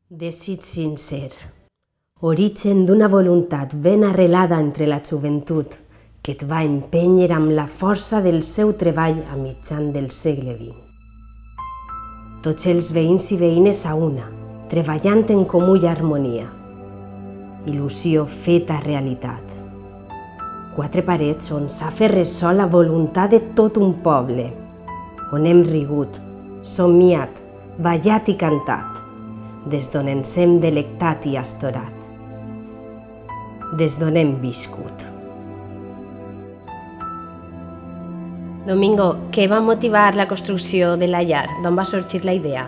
Desig sincer, origen d'una voluntat ben arrelada entre la joventut que et va empènyer amb la força del seu treball a mitjan del segle XX. Tots els veïns i veïnes a una, treballant en comú i harmonia. Il·lusió feta realitat. 4 parets on s'ha fet ressò la voluntat de tot un poble, on hem rigut, somiat, ballat i cantat, des d'on ens hem delectat i astorat, des d'on hem viscut. Domingo, què va motivar la construcció de la llar? D'on va sorgir la idea?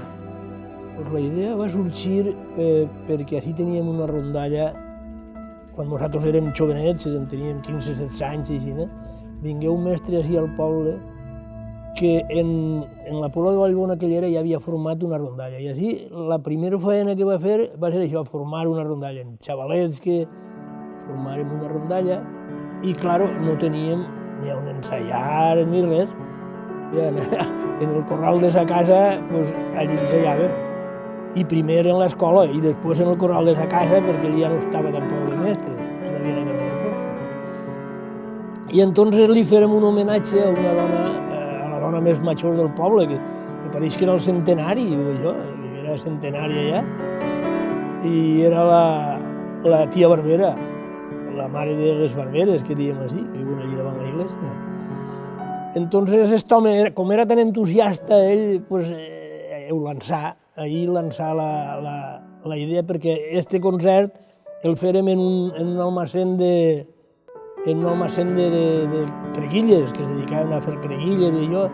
La idea va sorgir perquè així teníem una rondalla, quan nosaltres érem jovenets, teníem 15-16 anys, i així, vingué un mestre així al poble que en la Pobla de Vallbona aquella ja havia format una rondalla. I així la primera feina que va fer va ser això, formar una rondalla. En xavalets que formàrem una rondalla i, clar, no teníem ni on ensaiar ni res. I en el corral de sa casa, doncs, allí ensaiàvem. I primer en l'escola i després en el corral de sa casa, perquè ell ja no estava tampoc de mestre, no havia anat a I entonces li fèrem un homenatge a una dona, a la dona més major del poble, que pareix que era el centenari, això, que era centenària ja, i era la tia Barbera, la mare de les Barberes, que diem així, que viuen allí davant la iglesia. Entonces, aquest home, com era tan entusiasta, ell ho lançà, ahir lançar la idea, perquè este concert el fèrem en un almacén de creguilles, que es dedicaven a fer creguilles i això.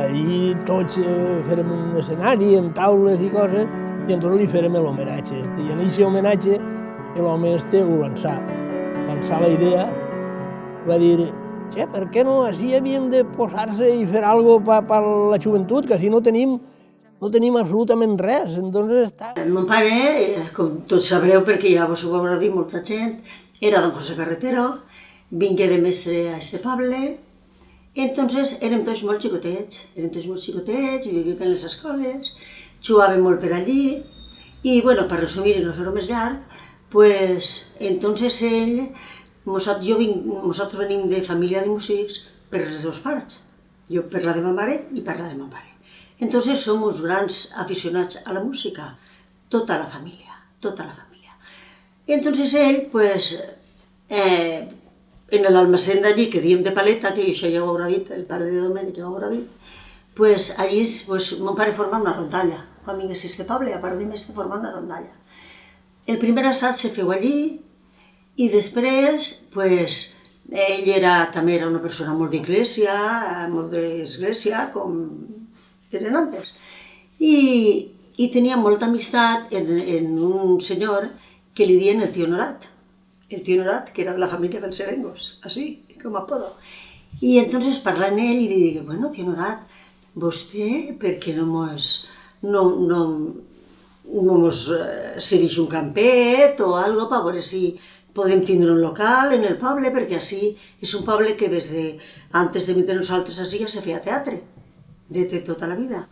Allí tots fèrem un escenari, en taules i coses, i entonces li fèrem l'homenatge. I en aquest homenatge l'home ho lançà la idea, va dir, per què no, així havíem de posar-se i fer alguna cosa per la joventut, que així no tenim absolutament res, entonces està... Mon pare, com tots sabreu, perquè ja vos ho haurà dit molta gent, era don José Carretero, vingué de mestre a este poble, entonces érem tots molt xicotets, vivíem en les escoles, jugàvem molt per allí, i, bueno, per resumir i no fer-ho més llarg, pues, entonces ell, nosaltres venim de família de músics per les dues parts, jo per la de ma mare i per la de mon pare. Entonces somos grans aficionats a la música, tota la família. Entonces ell, pues, en l'almacén d'allí, que diem de Paleta, que això ja ho haurà dit, el pare de Domènec ja ho haurà dit, pues allí, mon pare forma una rondalla. Quan vingués a este poble, a part de més, forma una rondalla. El primer assaig se feu allí, i després, pues, ell també era una persona molt d'església, com eren antes. I tenia molta amistat en un senyor que li dien el tio Norat, que era de la família dels Serengos, així, com a apodo. I entonces parlant ell i li digué, bueno, tio Norat, vostè per què no mos cedeix un campet o algo per veure si podem tindre un local en el poble, perquè així és un poble que des de antes de nosaltres així ja se feia teatre, de tota la vida.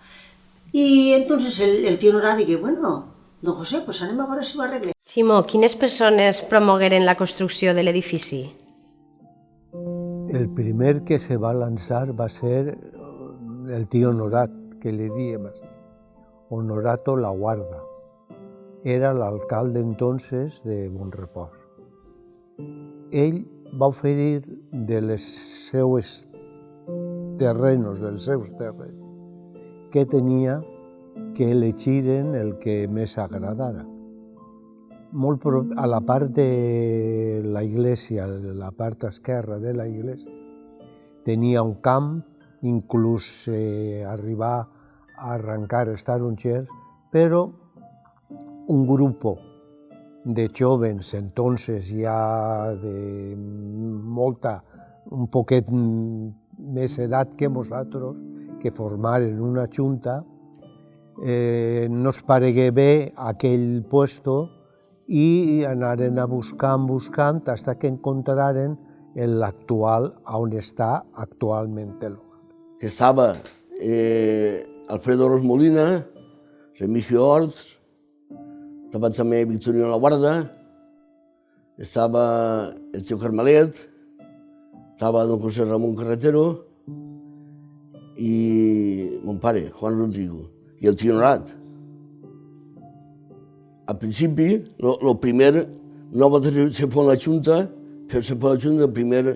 I entonces el tio Norat digué, bueno, don José, pues anem a veure si ho arreglem. Simó, quines persones promogueren la construcció de l'edifici? El primer que se va lançar va ser el tio Norat, que li diem així, Honorato La Guarda. Era l'alcalde entonces de Bonrepòs. Ell va oferir dels seus terrenos, que tenia que elegiren el que més agradara. Molt a la part de la iglesia, la part esquerra de la iglesia, tenia un camp, inclús arribar a arrencar els tarongers, però un grup de jóvens, entonces ja de un poquet més edat que nosaltres, que formaren una junta, no es paregué bé aquell puesto i anaren a buscant, fins que encontraren l'actual, on està actualment el lugar. Estava Alfredo Ros Molina, Remigio Orts, estava també Victorino La Guarda, estava el tio Carmelet, estava don José Ramón Carretero i mon pare, Juan Rodrigo, i el tio Norat. Al principi, el primer, no va ser per la Junta, el primer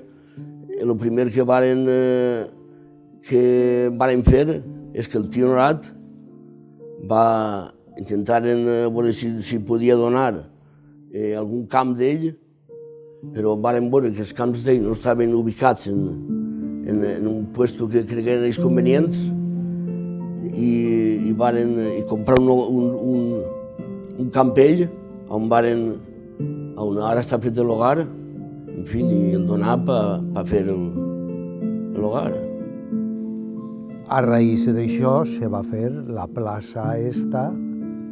que varen fer és que el tio Norat va intentar veure si podia donar algun camp d'ell, però varen veure que els camps d'ell no estaven ubicats en un lloc que cregueren ells convenients i varen comprar un campell on ara està fet l'hogar, en fi, i el donar per fer l'hogar. A raïs d'això se va fer la plaça esta,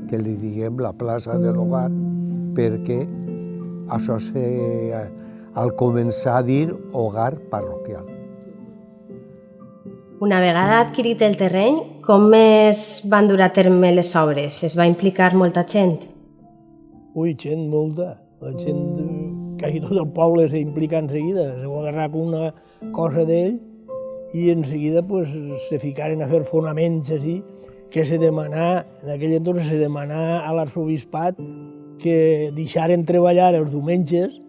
que li diguem la plaça de l'hogar, perquè això al començar a dir hogar parroquial. Una vegada adquirit el terreny, com es van dur a terme les obres? Es va implicar molta gent? Ui, gent molta. La gent, quasi tot el poble s'implica en seguida. Se va agarrar com una cosa d'ell i en seguida pues, se ficaren a fer fonaments així, que se demanà, en aquell entorn se demanà a l'arxobispat que deixaren treballar els diumenges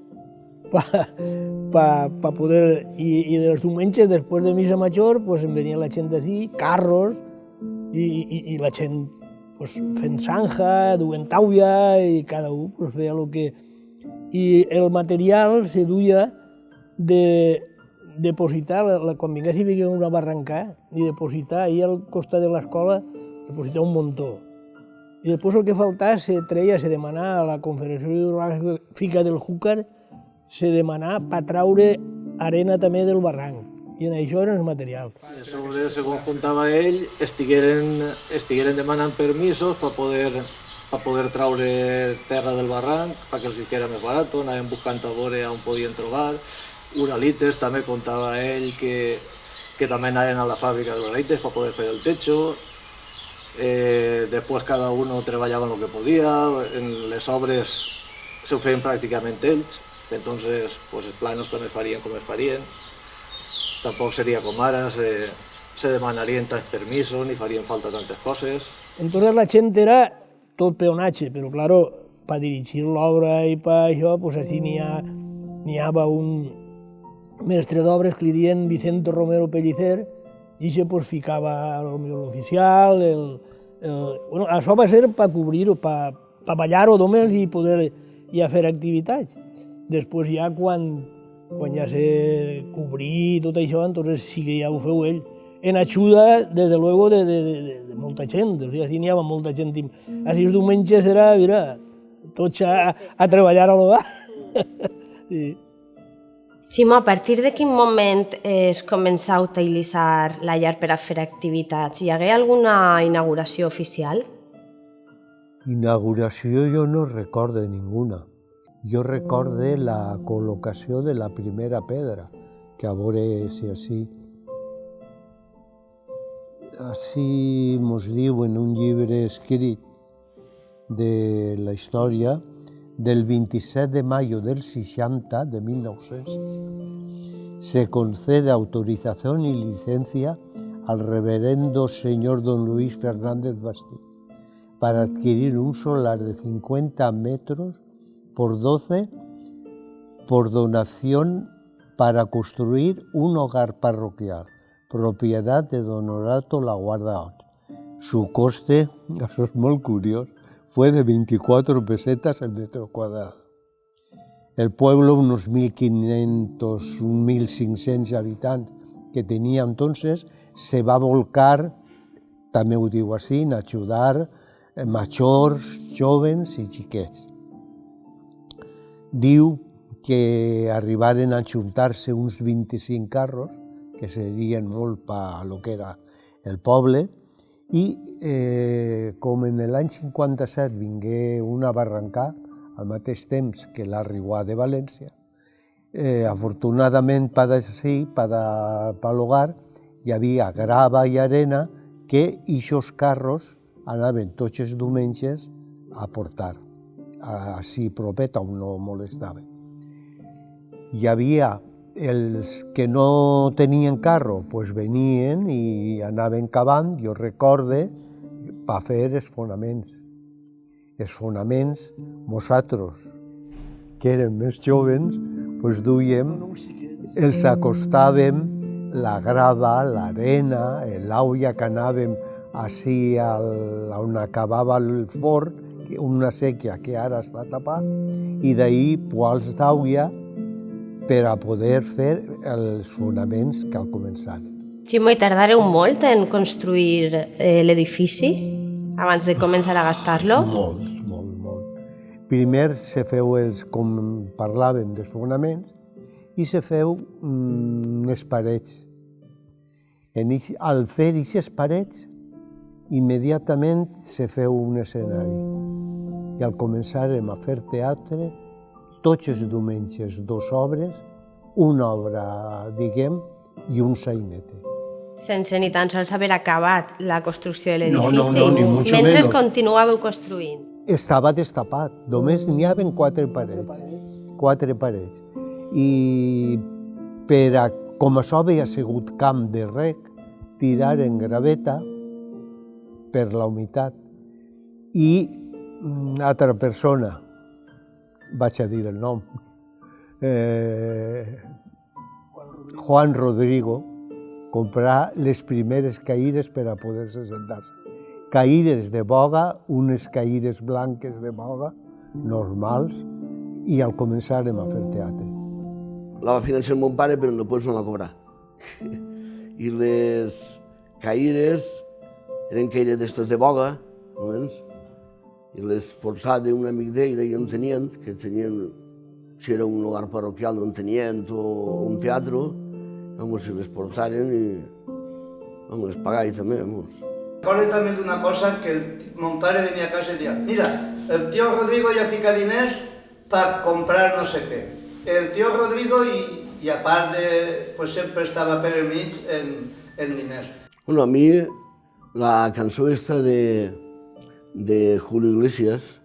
per poder... I dels diumenges, després de missa major, pues, em venia la gent d'ací, carros, i la gent pues, fent zanja, duent tauia, i cada un pues, feia el que... I el material se duia de depositar, quan vingués hi havia una barrancà, i depositar ahir al costat de l'escola, depositar un muntó. I després el que faltava se treia, se demanà a la Confederació Hidrogràfica del Júcar, se demanà per traure arena també del barranc. I en això eren els materials. Les obres, segons contava ell, estigueren demanant permisos per poder traure terra del barranc, perquè els era més barat, anaven buscant a veure on podien trobar. Uralites, també contava ell que també anaven a la fàbrica d'uralites per poder fer el techo. Després cada un treballava en el que podia, en les obres se ho feien pràcticament ells, entonces pues, els planos també farien com es farien. Tampoc seria com ara, se demanarien tants permisos ni farien falta tantes coses. Entonces la gent era tot peonatge, però claro, per dirigir l'obra i per això, pues així n'hi havia un mestre d'obres que li diuen Vicente Romero Pellicer, i això pues, ficava l'oficial, bueno, això va ser per cobrir-ho, per ballar-ho només i poder ja fer activitats. Després ja quan ja se cobrir tot això, entonces sí que ja ho feu ell. En ajuda, des de luego, de molta gent, o sigui, així n'hi havia molta gent. Així els diumenges era, mira, tots a treballar a l'hogar. Sí. Ximo, a partir de quin moment es comença a utilitzar la llar per a fer activitats? Hi hagué alguna inauguració oficial? Inauguració jo no recordo ninguna. Jo recorde la col·locació de la primera pedra, que a veure si així mos diu en un llibre escrit de la història, del 27 de mayo del 60, de 1900, se concede autorización y licencia al reverendo señor don Luis Fernández Bastí para adquirir un solar de 50 metros por 12 por donación para construir un hogar parroquial, propiedad de don Horato La Guarda. Su coste, això és molt curiós, fue de 24 pesetas el metro cuadrado. El pueblo, unos 1.500, 1.500 habitantes que tenía entonces, se va a volcar, també ho diu així, a ajudar majors, jóvens i xiquets. Diu que arribaren a juntar-se uns 25 carros, que serien molt per lo que era el poble, i com en l'any 57 vingué una barrancà, al mateix temps que la Riuà de València, afortunadament per ací, per l'hogar, hi havia grava i arena que ixos carros anaven tots els diumenges a portar. així propet on no molestava. Hi havia els que no tenien carro, doncs venien i anaven cavant, jo recorde, per fer els fonaments. Els fonaments, nosaltres, que érem més joves, doncs duíem, els acostàvem la grava, l'arena, l'aulla que anàvem així on acabava el forn, una sèquia que ara està tapat, i d'ahir poals d'aulla per a poder fer els fonaments que al començar. Ximo, i tardareu molt en construir l'edifici abans de començar a gastar-lo? Molt. Primer se feu com parlàvem, dels fonaments, i se feu les parets. Al fer aquestes parets, immediatament se feu un escenari. I al començarem a fer teatre, tots els diumenges 2 obres, una obra, diguem, i un sainete. Sense ni tan sols haver acabat la construcció de l'edifici? No, ni mucho mentre menos. Continuàveu construint? Estava destapat, només n'hi havia 4 parets. 4 parets. I com això havia sigut camp de rec, tiraren graveta per la humitat. I altra persona, vaig a dir el nom, Juan Rodrigo, comprar les primeres caïres per a poder-se sentar-se. Caïres de boga, unes caïres blanques de boga, normals, i al començarem a fer teatre. La va finançar mon pare, però després no la cobrar. I les caïres eren caïres d'estes de boga, i les portava d'un amic d'ell, on tenien, que tenien, si era un hogar parroquial on tenien, o un teatre, si les portaren i les pagava també. Recordo també d'una cosa que mon pare venia a casa i deia: mira, el tío Rodrigo ja fica diners per comprar no sé què. El tío Rodrigo, i a part pues sempre estava per el mig en diners. A mi la cançó esta de Julio Iglesias,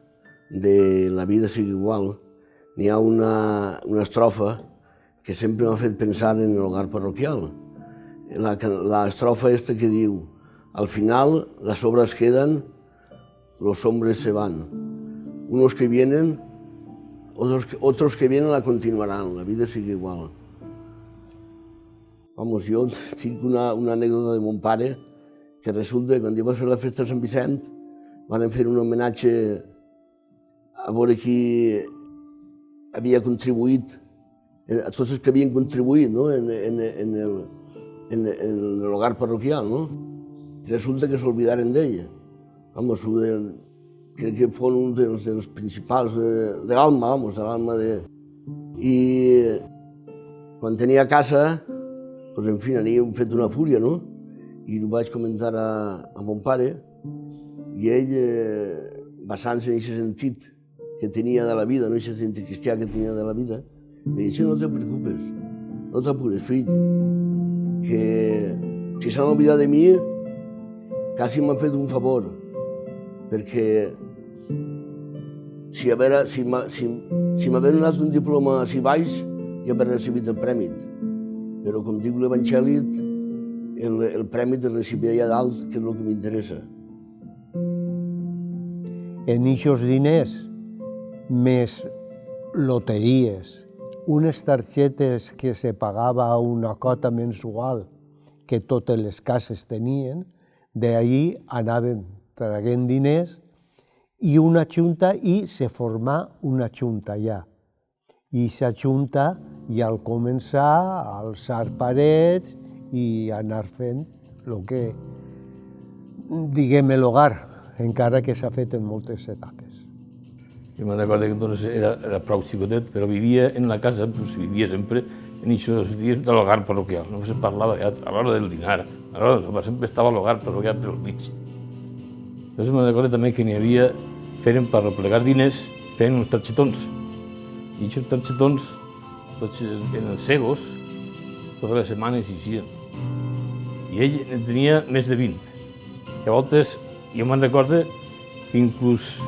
de La vida sigue igual, n'hi ha una estrofa que sempre m'ha fet pensar en l'hogar parroquial. L'estrofa esta que diu: al final las obras quedan, los hombres se van. Unos que vienen, otros que vienen la continuarán, la vida sigue igual. Jo tinc una anècdota de mon pare, que resulta que quan jo vaig fer la festa de Sant Vicent, van fer un homenatge a veure qui havia contribuït, a tots els que havien contribuït en l'hogar parroquial. Resulta que s'oblidaren d'ell. Crec que fos un dels principals de l'alma, I quan tenia casa, doncs, en fi, n'havíem fet una fúria, I ho vaig comentar a mon pare, i ell, basant-se en aquest sentit que tenia de la vida, en aquest sentit cristià que tenia de la vida, li deia: no te preocupes, no t'apures, fill, que si s'han oblidat de mi, quasi m'han fet un favor, perquè si m'haver donat un diploma així baix, ja haver recibit el premi. Però, com diu l'Evangeli, el premi de recibir allà dalt, que és el que m'interessa. En aquests diners, més loteries, unes targetes que se pagava una cota mensual que totes les cases tenien, d'ahir anàvem traient diners i una junta, i se formà una junta ja. I aquesta junta, ja al començar, a alçar parets i anar fent el que, diguem, l'hogar, encara que s'ha fet en moltes etapes. Jo me'n recordo que entonces era prou xicotet, però vivia en la casa, pues vivia sempre en aquests dies de l'hogar parroquial. No se parlava ja a l'hora del dinar, sempre estava l'hogar parroquial pel mig. Entonces me'n recordo també que n'hi havia, feren per replegar diners, feien uns targetons. I aquests targetons, tots en els cegos, totes les setmanes hi eixien. I ell en tenia més de 20. I a voltes, jo me'n recordo que inclús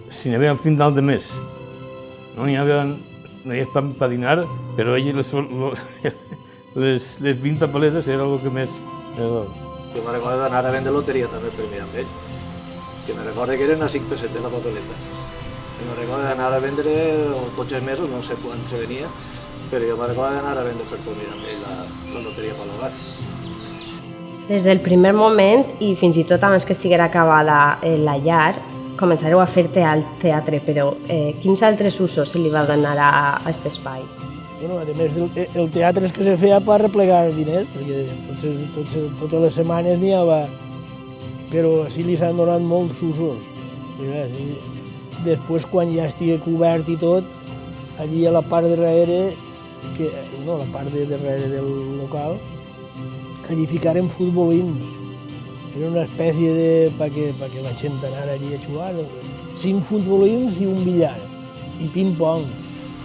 si n'hi havia a final de mes, no hi havia per dinar, però ells les 20 papeletes era el que més... Jo me recordo d'anar a vendre loteria també per mirar amb ell, que me recordo que eren a 5 pessetes la papeleta. Me recordo d'anar a vendre tots els mesos, no sé quan se venia, però jo me recordo d'anar a vendre per tot mirar amb ell la loteria per l'hogar. Des del primer moment, i fins i tot abans que estiguera acabada la llar, començareu a fer teatre, però quins altres usos se li va donar a aquest espai? Bueno, a més, el teatre és que se feia per replegar diners, perquè totes les setmanes n'hi havia, però així li s'han donat molts usos. Després, quan ja estigui cobert i tot, allí a la part de darrere, la part de darrere del local, allí ficaren futbolins. Era una espècie de... perquè la gent anara allí a jugar. 5 futbolins i un billar, i ping-pong.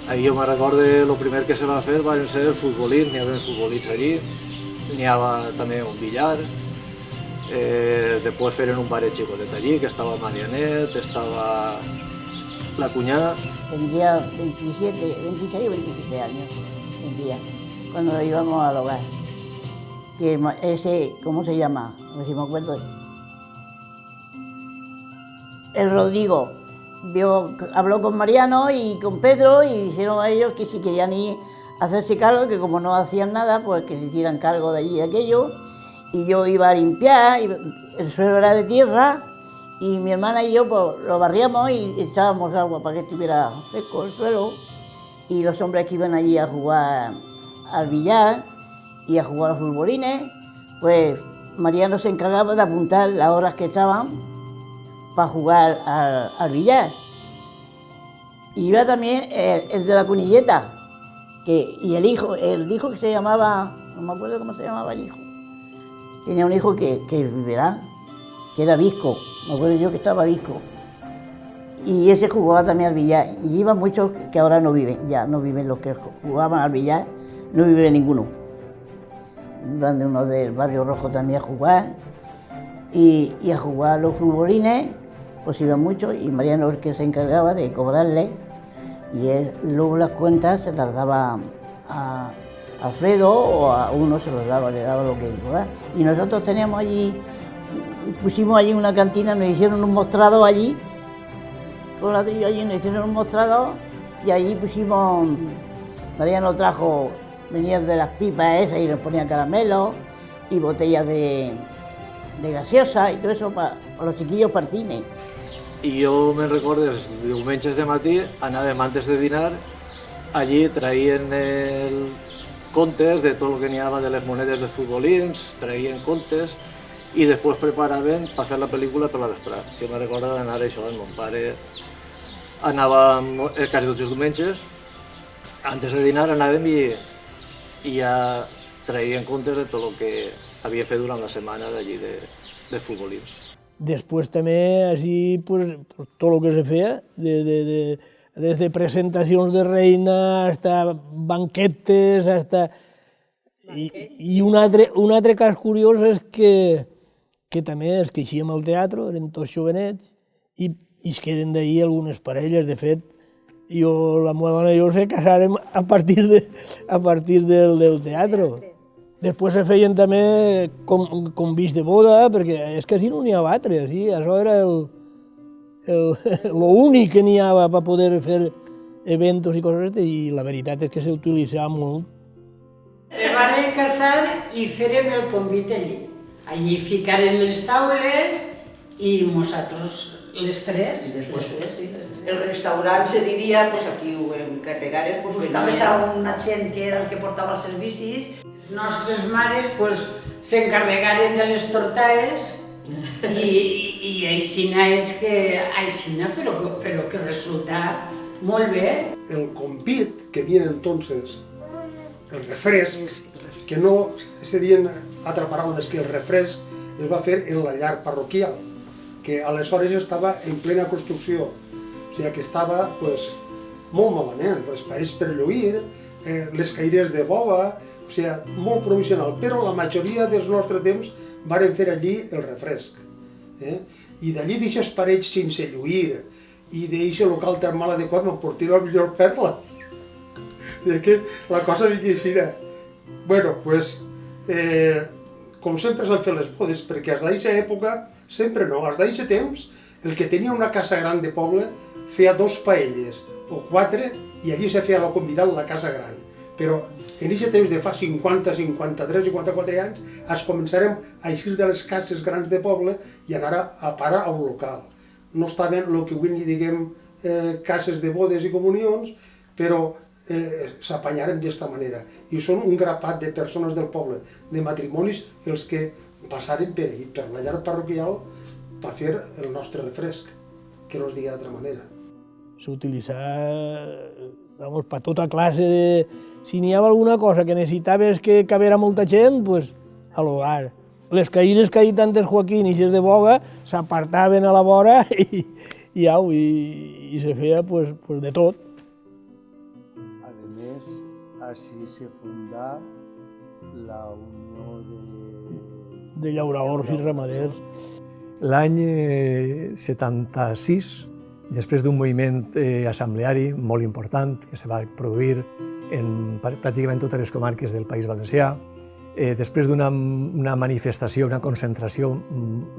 Ahí jo me recordo el primer que se va fer van ser els futbolins, n'hi havia futbolins allí, n'hi havia també un billar, després feren un baret xicotet allí, que estava Marianet, estava la cunyà. Tendría 26 o 27 años, tendría, cuando íbamos al hogar. Que ese, ¿cómo se llama? A ver si me acuerdo. El Rodrigo habló con Mariano y con Pedro y dijeron a ellos que si querían ir a hacerse cargo, que como no hacían nada, pues que se hicieran cargo de allí y aquello. Y yo iba a limpiar, el suelo era de tierra, y mi hermana y yo pues, lo barríamos y echábamos agua para que estuviera fresco el suelo. Y los hombres que iban allí a jugar al billar y a jugar a los futbolines, pues Mariano se encargaba de apuntar las horas que echaban para jugar al billar. Y iba también el de la cunilleta, y el hijo que se llamaba, no me acuerdo cómo se llamaba el hijo, tenía un hijo que vivirá, que era Visco, me acuerdo yo que estaba Visco. Y ese jugaba también al billar, y iban muchos que ahora no viven, ya no viven los que jugaban al billar, no vive ninguno. Iban de uno del Barrio Rojo también a jugar, y a jugar los futbolines, pues iban muchos, y Mariano el que se encargaba de cobrarle, y él luego las cuentas se las daba a Alfredo, o a uno se los daba, le daba lo que cobrar. Y nosotros teníamos allí, pusimos allí una cantina, nos hicieron un mostrado allí, con ladrillo allí nos hicieron un mostrado, y allí pusimos, Mariano trajo, venía de las pipas esas y nos ponía caramelos, y botellas de gaseosa y todo eso para los chiquillos para el cine. I jo me'n recordo els diumenges de matí, anàvem antes de dinar, allí traien contes de tot el que n'hi havia de les monedes dels futbolins, traien contes i després preparaven per fer la pel·lícula per la vesprada. Jo me'n recordo d'anar a això amb mon pare, anàvem quasi tots els diumenges, antes de dinar anàvem i ja traien contes de tot el que havia fet durant la setmana d'allí de futbolins. Després també, així, pues, tot el que se feia, des de presentacions de reina, hasta banquetes, hasta... I un altre cas curiós és que també es queixíem al teatre, eren tots jovenets, i es que eren d'ahir algunes parelles. De fet, la meva dona i jo se casàrem a partir del teatre. Després se feien també convits de boda, perquè és que així no n'hi havia altres, això era l'únic que n'hi havia per poder fer eventos i coses, i la veritat és que s'utilitzava molt. Se van casar i fèrem el convit allí. Allí ficaren les taules i nosaltres les tres. El restaurant se diria, pues aquí ho encarregares, pues buscaves a una gent que era el que portava els servicis. Les nostres mares s'encarregaren de les tortades i aixina és que... Aixina, però que resulta molt bé. El compit que dien entonces, el refresc, que no se dien altra paraula més que el refresc, es va fer en la llar parroquial, que aleshores estava en plena construcció, o sigui que estava molt malament, les parets per lluir, les caires de bova, o sigui, molt provisional, però la majoria dels nostres temps varen fer allí el refresc. I d'allí d'aixes parets sense lluir i d'aquest local termal adequat me'n porté la millor perla. I que la cosa vingui així. Bueno, pues, com sempre s'han fet les bodes, perquè des d'aquesta època, sempre no, des d'aquest temps, el que tenia una casa gran de poble feia 2 paelles o 4 i allí se feia la convidada a la casa gran. Però en aquest temps de fa 50, 53, 54 anys es començarem a eixir de les cases grans de poble i anar a parar a un local. No estaven el que avui n'hi diguem cases de bodes i comunions, però s'apanyaren d'esta manera. I són un grapat de persones del poble, de matrimonis, els que passaren per ahí, per la llar parroquial, per fer el nostre refresc, que no es digui d'altra manera. S'utilitzava per tota classe de... Si n'hi havia alguna cosa que necessitaves que cabera molta gent, doncs a l'hogar. Les caïres que ha dit antes Joaquín, ixes de boga, s'apartaven a la vora i se feia de tot. A més, així se fundà la Unió de Llauradors i Ramaders. L'any 76, després d'un moviment assembleari molt important que se va produir en pràcticament totes les comarques del País Valencià, després d'una manifestació, una concentració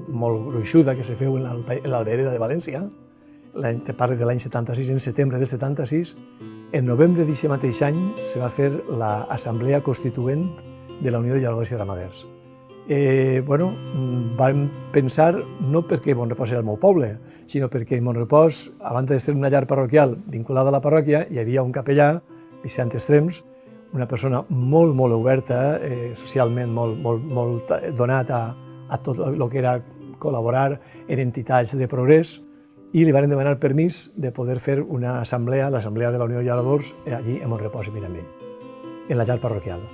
molt gruixuda que se feu en l'Albereda de València, parlo de l'any 76, en setembre del 76, en novembre d'aquest mateix any se va fer l'Assemblea Constituent de la Unió de Llauradors i Ramaders. Vam pensar, no perquè Montrepòs era el meu poble, sinó perquè Montrepòs, a banda de ser una llar parroquial vinculada a la parròquia, hi havia un capellà, Vicent Estrems, una persona molt oberta, socialment molt donat a tot el que era col·laborar en entitats de progrés, i li van demanar permís de poder fer una assemblea, l'Assemblea de la Unió de Llauradors, allí a Montrepòs i Mirambell, en la llar parroquial.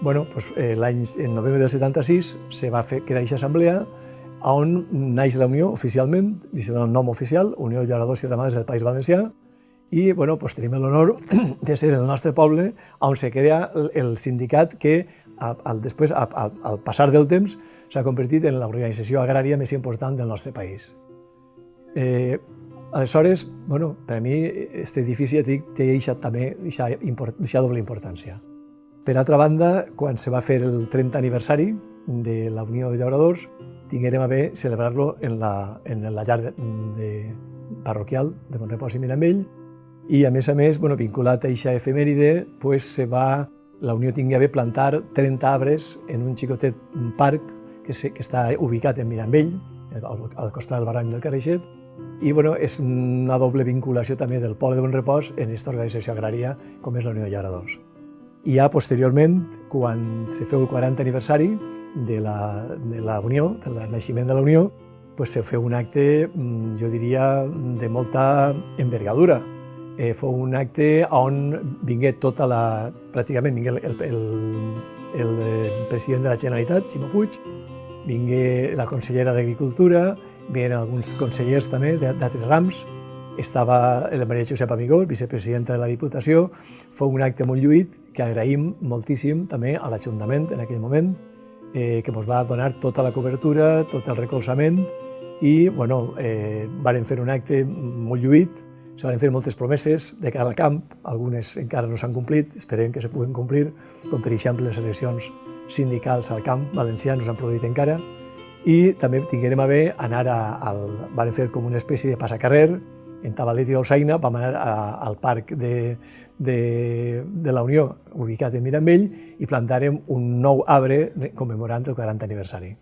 En novembre del 76 se va fer crear aquesta assemblea on naix la Unió oficialment, li se dona un nom oficial, Unió de Llauradors i Ramaders del País Valencià, i tenim l'honor de ser el nostre poble on se crea el sindicat que després, al passar del temps, s'ha convertit en l'organització agrària més important del nostre país. Aleshores, per a mi, aquest edifici té també aquesta doble importància. Per altra banda, quan se va fer el 30 aniversari de la Unió de Llauradors, tinguérem a bé celebrar-lo en la llar parroquial de Montrepòs i Mirambell, i a més, vinculat a aquesta efemèride, la Unió tingui a bé plantar 30 arbres en un xicotet parc que està ubicat en Mirambell, al costat del barranc del Carreixet, i és una doble vinculació també del poble de Montrepòs en aquesta organització agrària com és la Unió de Llauradors. I ja posteriorment, quan se feu el 40 aniversari de la Unió, del naixement de la Unió, se feu un acte, jo diria, de molta envergadura. Fou un acte on vingué pràcticament vingué el president de la Generalitat, Ximo Puig, vingué la consellera d'Agricultura, vingueren alguns consellers també d'altres rams, estava la Maria Josepa Amigó, vicepresidenta de la Diputació. Fou un acte molt lluït que agraïm moltíssim també a l'Ajuntament en aquell moment, que ens va donar tota la cobertura, tot el recolzament, i varen fer un acte molt lluït. Se van fer moltes promeses de cara al camp, algunes encara no s'han complit, esperem que se puguen complir, com per exemple les eleccions sindicals al camp valencià no s'han produït encara, i també tinguérem a bé anar van fer com una espècie de passacarrer, en Tabalet i Dolçaina, vam anar al parc de la Unió, ubicat en Mirambell, i plantàrem un nou arbre commemorant el 40 aniversari.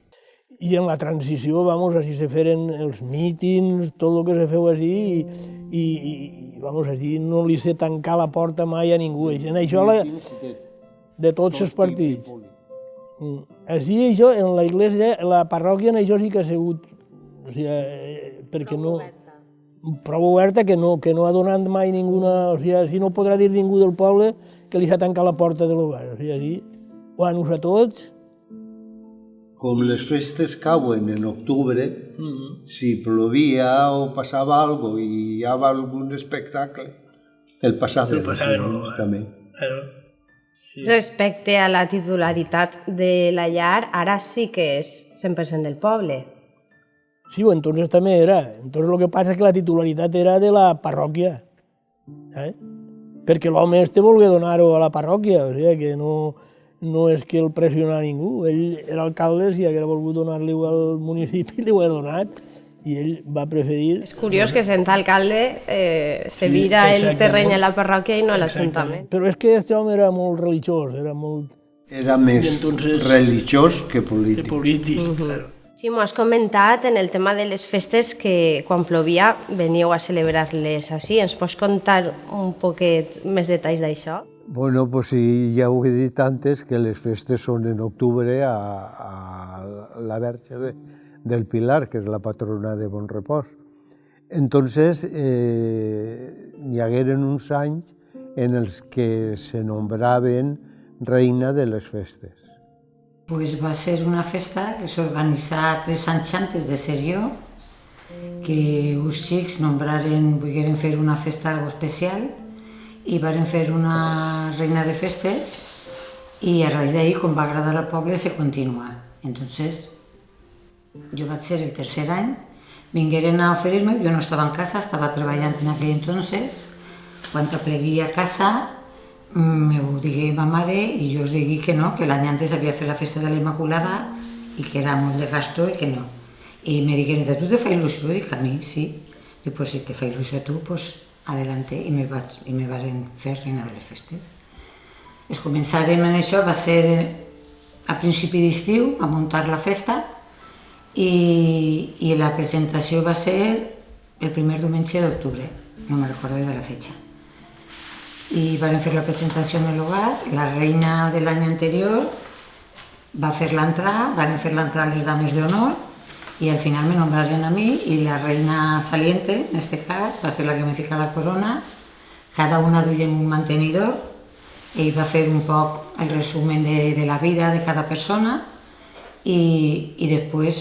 I en la transició, així se feren els mítings, tot el que se feu així, i així no li sé tancar la porta mai a ningú. En això, de tots els partits. Així, això, en la iglesia, en la parròquia, en això sí que ha sigut, perquè no... Prou oberta que no ha donat mai ninguna... Així no podrà dir ningú del poble que li ha tancat la porta de l'hogar. Així, ho a tots... Com les festes cauen en octubre, si plovia o passava alguna cosa i hi havia algun espectacle, el passaven també. Respecte a la titularitat de la llar, ara sí que és 100% del poble. Sí, entonces també era. Entonces lo que passa és que la titularitat era de la parròquia, perquè l'home este volgué donar-ho a la parròquia, o sigui que no és que el pressiona ningú. Ell era alcalde, si haguera volgut donar-li-ho al municipi, li ho ha donat, i ell va preferir... És curiós que sent alcalde cedira el terreny a la parròquia i no a l'Ajuntament. Però és que aquest home era molt religiós, era molt... Era més religiós que polític. Que polític, claro. Sí, m'ho has comentat en el tema de les festes que quan plovia veníeu a celebrar-les així. Ens pots contar un poquet més detalls d'això? Bueno, pues sí, ja ho he dit antes, que les festes són en octubre a la Verge del Pilar, que és la patrona de Bonrepòs. Entonces, hi hagueren uns anys en els que se nombraven reina de les festes. Pues va ser una festa que s'ha organitzat 3 anys antes de ser jo, que uns xics volgueren fer una festa algo especial i varen fer una reina de festes i a raïs d'ahir, com va agradar al poble, se continua. Entonces, jo vaig ser el tercer any, vingueren a oferir-me, jo no estava en casa, estava treballant en aquell entonces, quan aplegui a casa, m'ho digué ma mare i jo us digui que no, que l'any antes havia fet la festa de la Immaculada i que era molt de gasto i que no. I me digueren, a tu te fa il·lusió? Dic, a mi sí. Dic, pues si te fa il·lusió a tu, pues adelante. I me varen fer reina de les festes. Es començarem en això, va ser a principi d'estiu, a muntar la festa i la presentació va ser el primer diumenge d'octubre, no me recordo de la fetxa. I van fer la presentació en l'hogar, la reina de l'any anterior va fer l'entrada, van fer l'entrada les dames d'honor i al final me nombraren a mi i la reina saliente, en este cas, va ser la que me fica la corona, cada una duia un mantenidor i va fer un poc el resumen de la vida de cada persona i després,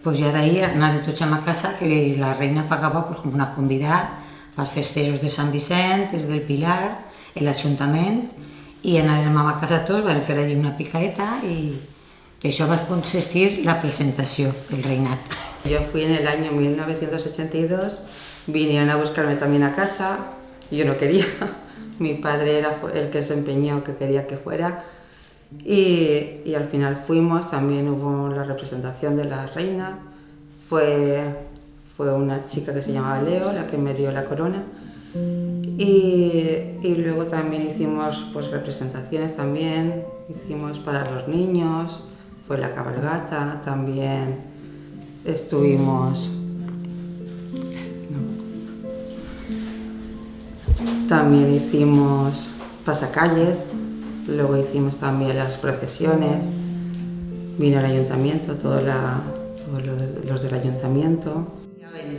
pues ja d'ahir anàvem tots a casa que la reina pagava com una convidada als festejos de Sant Vicent, des del Pilar, l'Ajuntament, i anàvem a casa tots, vam fer allí una picaeta i això va consistir la presentació, el reinat. Yo fui en el año 1982, vinieron a buscarme también a casa, yo no quería, mi padre era el que se empeñó que quería que fuera y al final fuimos, también hubo la representación de la reina, fue una chica que se llamaba Leo la que me dio la corona y luego también hicimos pues representaciones también, hicimos para los niños, fue la cabalgata, también estuvimos, también hicimos pasacalles, luego hicimos también las procesiones, vino el ayuntamiento, todos los del ayuntamiento.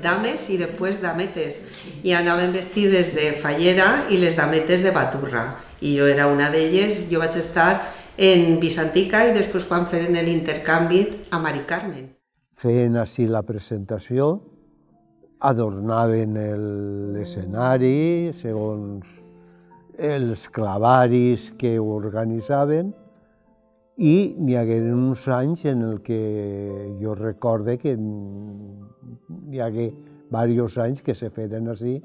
Dames y después dametes, y anaven vestides de fallera y les dametes de baturra, i jo era una d'elles, jo vaig estar en Vicentica i després quan feren l'intercanvi a Mari Carmen. Feien així la presentació, adornaven l'escenari segons els clavaris que organitzaven i n'hi hagueren uns anys en el que jo recorde que hi hagué diversos anys que se feren així,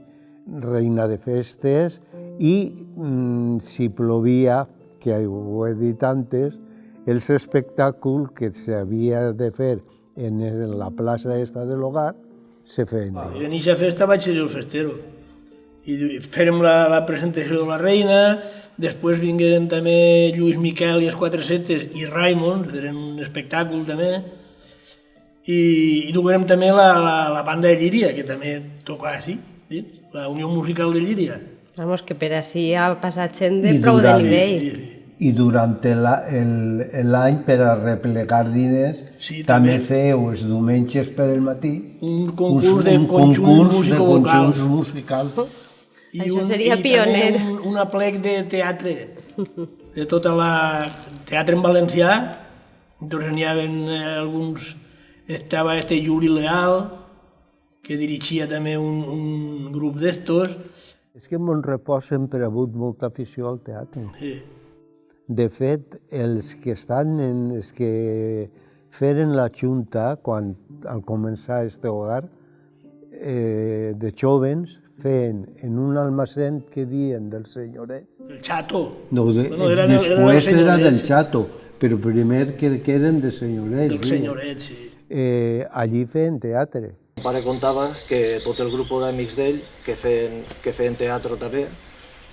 reina de festes, i si plovia, que ho he dit antes, els espectacles que s'havia de fer en la plaça esta de l'hogar se feien. Jo en aquesta festa vaig ser el festero. I fèrem la presentació de la reina, després vingueren també Lluís Miquel i els Quatre Setes i Raimon, feren un espectacle també, i duguérem també la banda de Llíria, que també tocava així, la Unió Musical de Llíria. Vamos, que per així ha passat gent de prou de nivell. I durant l'any, per a replegar diners, també feu els diumenges per al matí un concurs de conjunts musicals. Això seria pioner. I també un aplec de teatre, de tot el teatre en valencià. Entonces n'hi havia alguns, estava Juli Leal, que dirigia també un grup d'estos. És que en Bonrepòs sempre ha hagut molta afició al teatre. Sí. De fet, els que feren la Junta, quan al començar este hogar, de jóvens, feien en un almacén que diuen del senyoret. El Chato. No, després era del Chato, però primer que eren de senyoret. Del senyoret, sí. Allí feien teatre. El pare contava que tot el grup d'amics d'ell, que feien teatre també,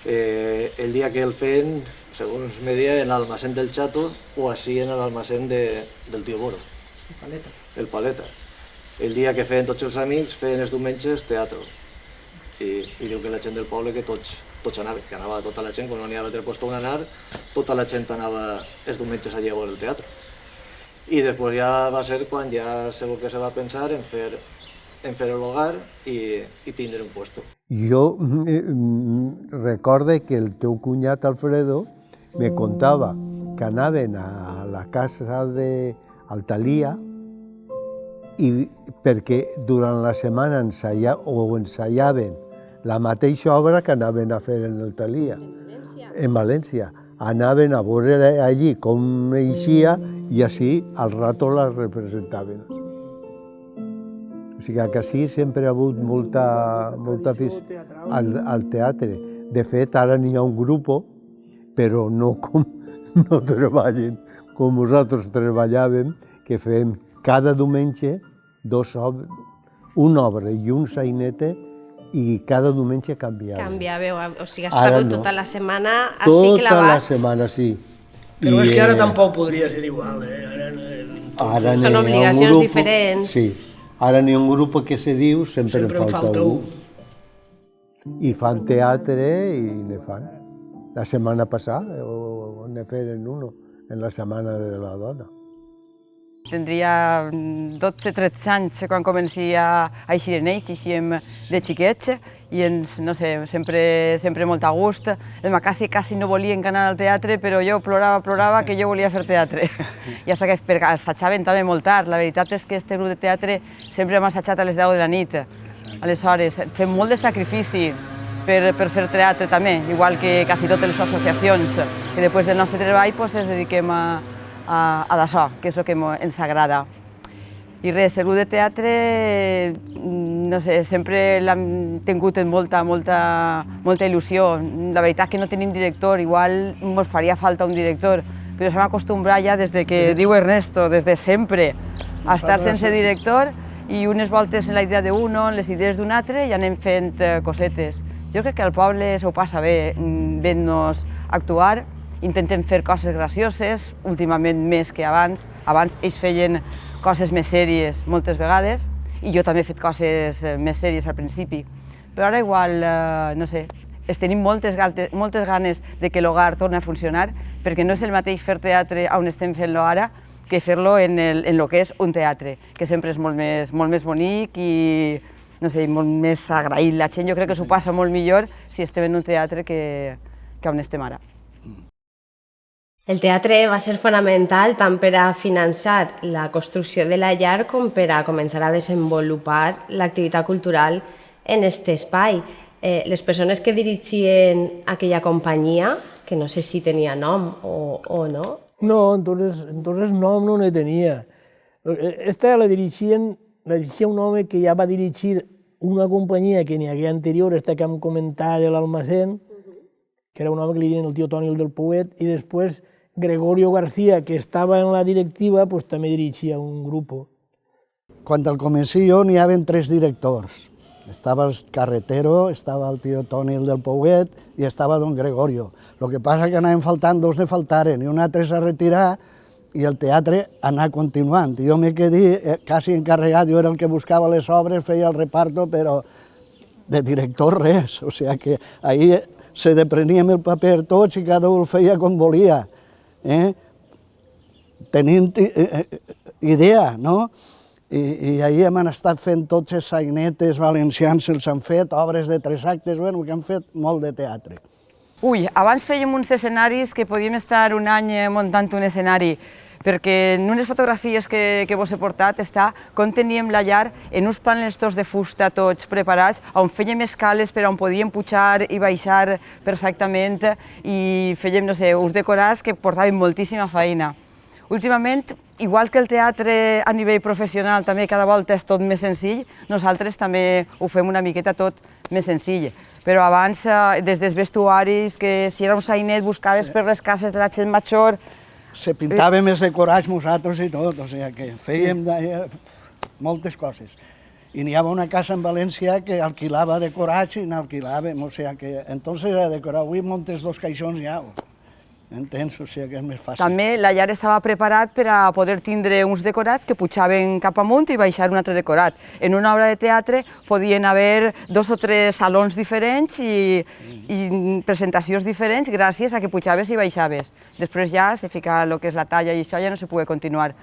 el dia que el feien, segons me deia, en l'almacén del Chato o així en l'almacén del tio Boro. El Paleta. El dia que feien tots els amics, feien els diumenges teatre. I diu que la gent del poble que tots anaven, que anava tota la gent, quan no n'hi havia altre lloc on anar, tota la gent anava els diumenges allà a veure el teatre. I després ja va ser quan ja segur que se va pensar en fer l'hogar i tindre un puesto. Jo recorde que el teu cunyat Alfredo me contava que anaven a la casa d'Altalia perquè durant la setmana ensajaven la mateixa obra que anaven a fer en Altalia, en València. Anaven a veure allí com eixia i així al rato la representaven. O sigui que així sempre ha hagut molta afició al teatre. De fet, ara n'hi ha un grup, però no treballen com nosaltres treballàvem, que fem cada diumenge una obra i un sainete i cada diumenge canviàvem. Canviàveu, o sigui, estàveu tota la setmana així clavats. Tota la setmana, sí. Però és que ara tampoc podria ser igual, Són obligacions diferents. Sí, ara n'hi ha un grup que se diu Sempre en falta un. I fan teatre i ne fan. La setmana passada ne feren uno, en la setmana de la dona. Tindria 12-13 anys quan comencia a eixir en ells, eixíem de xiquets i no sé, sempre molt a gust. Quasi no volien anar al teatre, però jo plorava que jo volia fer teatre. I fins que assajaven també molt tard. La veritat és que este grup de teatre sempre hem assajat a les 10 de la nit. Aleshores, fem molt de sacrifici per fer teatre també, igual que quasi totes les associacions, que després del nostre treball ens dediquem a d'això, que és el que ens agrada. I res, el grup de teatre, no sé, sempre l'hem tingut amb molta il·lusió. La veritat que no tenim director, igual ens faria falta un director, però s'hem acostumbrat ja des que diu Ernesto, des de sempre, a estar sense director i unes voltes en la idea d'un, les idees d'un altre i anem fent cosetes. Jo crec que al poble s'ho passa bé veient-nos actuar. Intentem fer coses gracioses, últimament més que abans. Abans ells feien coses més sèries moltes vegades i jo també he fet coses més sèries al principi. Però ara igual, no sé, tenim moltes ganes de que l'hogar torni a funcionar perquè no és el mateix fer teatre on estem fent-lo ara que fer-lo en el que és un teatre, que sempre és molt més bonic i no sé, molt més agraït. La gent jo crec que s'ho passa molt millor si estem en un teatre que on estem ara. El teatre va ser fonamental tant per a finançar la construcció de la llar com per a començar a desenvolupar l'activitat cultural en aquest espai. Les persones que dirigien aquella companyia, que no sé si tenia nom o no. No, entonces nom no ne tenia. Esta la dirigia un home que ja va dirigir una companyia que n'hi havia anterior, esta que hem comentat de l'Almacén, que era un home que li deien el tio Toni el del Pouet, i després Gregorio García, que estava en la directiva, també dirigia un grup. Quan al comenci jo n'hi havia 3 directors. Estava el Carretero, estava el tio Toni el del Pouet i estava don Gregorio. El que passa que anaven faltant, 2 ne faltaren, i un altre s'ha retirat i el teatre anà continuant. Jo me quedé quasi encarregat, jo era el que buscava les obres, feia el reparto, però de director res. O sigui que ahir se depreníem el paper tots i cada un el feia com volia. Tenint idea, no? I ahir hem estat fent tots els sainetes valencians, els han fet, obres de 3 actes, bueno, que han fet molt de teatre. Ui, abans fèiem uns escenaris que podíem estar un any muntant un escenari, perquè en unes fotografies que vos he portat està com teníem la llar en uns panels tots de fusta, tots preparats, on fèiem escales per on podíem pujar i baixar perfectament i fèiem, no sé, uns decorats que portaven moltíssima feina. Últimament igual que el teatre a nivell professional també cada volta és tot més senzill, nosaltres també ho fem una miqueta tot més senzill. Però abans, des dels vestuaris, que si era un sainet buscaves per les cases de la gent major... Se pintàvem els decorats nosaltres i tot, o sigui que fèiem moltes coses. I n'hi havia una casa en València que alquilava decorats i n'alquilàvem, o sigui que entonces a decorar avui montes 2 caixons ja. Entens? O sigui que és més fàcil. També la llar estava preparat per a poder tindre uns decorats que pujaven cap amunt i baixar un altre decorat. En una obra de teatre podien haver 2 o 3 salons diferents i presentacions diferents gràcies a que pujaves i baixaves. Després ja se fica el que és la talla i això ja no se pugui continuar,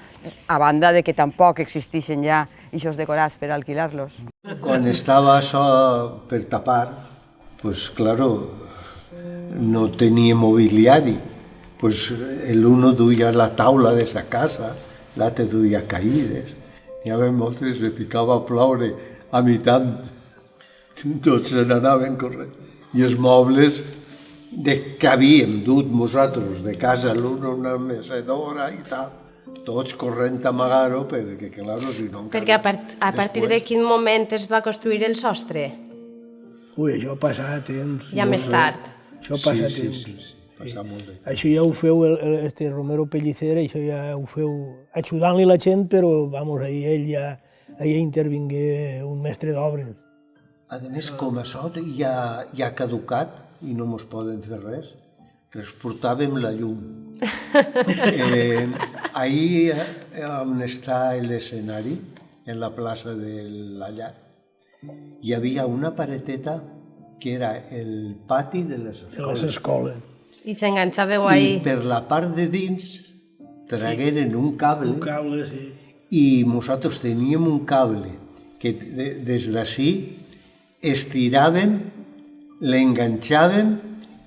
a banda de que tampoc existeixen ja aquests decorats per alquilar-los. Quan estava això per tapar, pues claro, no tenia mobiliari. Pues el uno duia la taula de sa casa, l'altre duia caïdes. N'hi havia moltes, se ficava a ploure a meitat, tots se n'anaven corrent. I els mobles que havíem dut nosaltres de casa, l'un una mesedora i tal, tots corrent a amagar-ho, perquè, claro, si no... Perquè a partir de quin moment es va construir el sostre? Ui, això passa temps. Ja més tard. Això passa temps. Sí. Això ja ho feu, este Romero Pellicer, això ja ho feu ajudant-li la gent, però, vamos, ell ja intervingué un mestre d'obres. A més, com això ja ha caducat i no mos poden fer res, ens furtàvem la llum. Ahir, on està l'escenari, en la plaça de la llar, hi havia una pareteta que era el pati de les escoles. I s'enganxàveu ahí. I per la part de dins tragueren un cable. Un cable, sí. I nosaltres teníem un cable que des d'ací estiràvem, l'enganxàvem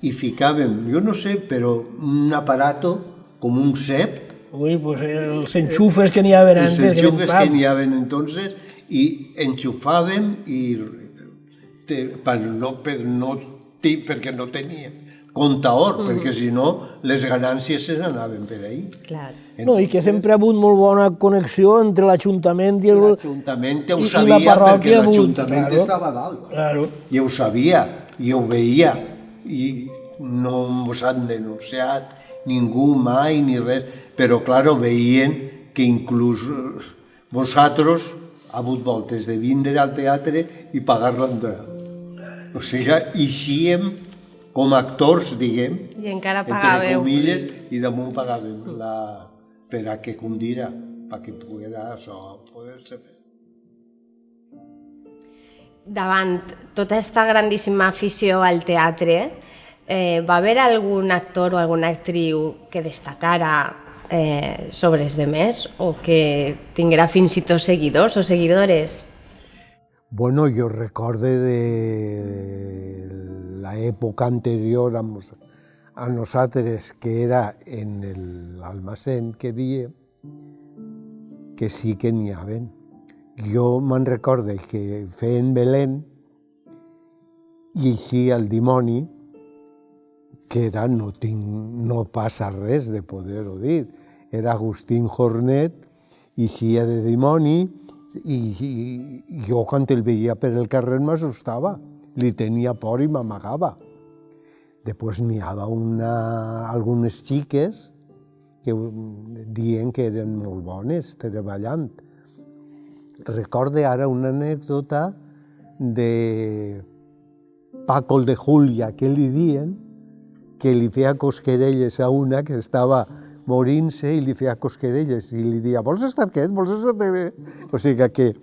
i ficàvem, jo no sé, però un aparato com un cep. Ui, pues els enxufes que n'hi havia antes. Els enxufes que n'hi havia entonces i enxufàvem perquè no tenia comptador, perquè si no les ganàncies se n'anaven per ahí. No, i que sempre ha hagut molt bona connexió entre l'Ajuntament i l'Ajuntament ho sabia perquè l'Ajuntament estava dalt. I ho sabia, i ho veia, i no ens han denunciat ningú mai ni res, però clar, veien que inclús vosaltres ha hagut voltes de vindre al teatre i pagar l'entrada. O sigui, eixíem com a actors, diguem, i encara entre comilles, i damunt pagàvem per a que condira, perquè poguera això poder-se fer. Davant tota aquesta grandíssima afició al teatre, va haver algun actor o alguna actriu que destacara sobre els demés o que tinguera fins i tot seguidors o seguidores? Bueno, jo recorde de l'època anterior a nosaltres, que era en l'almacén que diem, que sí que n'hi havia. Jo me'n recorde que feien Belén i així el dimoni, que era, no passa res de poder-ho dir, era Agustín Jornet, eixia de dimoni, i jo quan el veia per el carrer m'assustava, li tenia por i m'amagava. Després n'hi havia algunes xiques que diuen que eren molt bones treballant. Recorde ara una anècdota de Paco el de Julia, que li diuen que li feia cosquerelles a una que estava morint-se i li feia cosquerelles i li deia, vols estar quiet, vols estar bé? O sigui que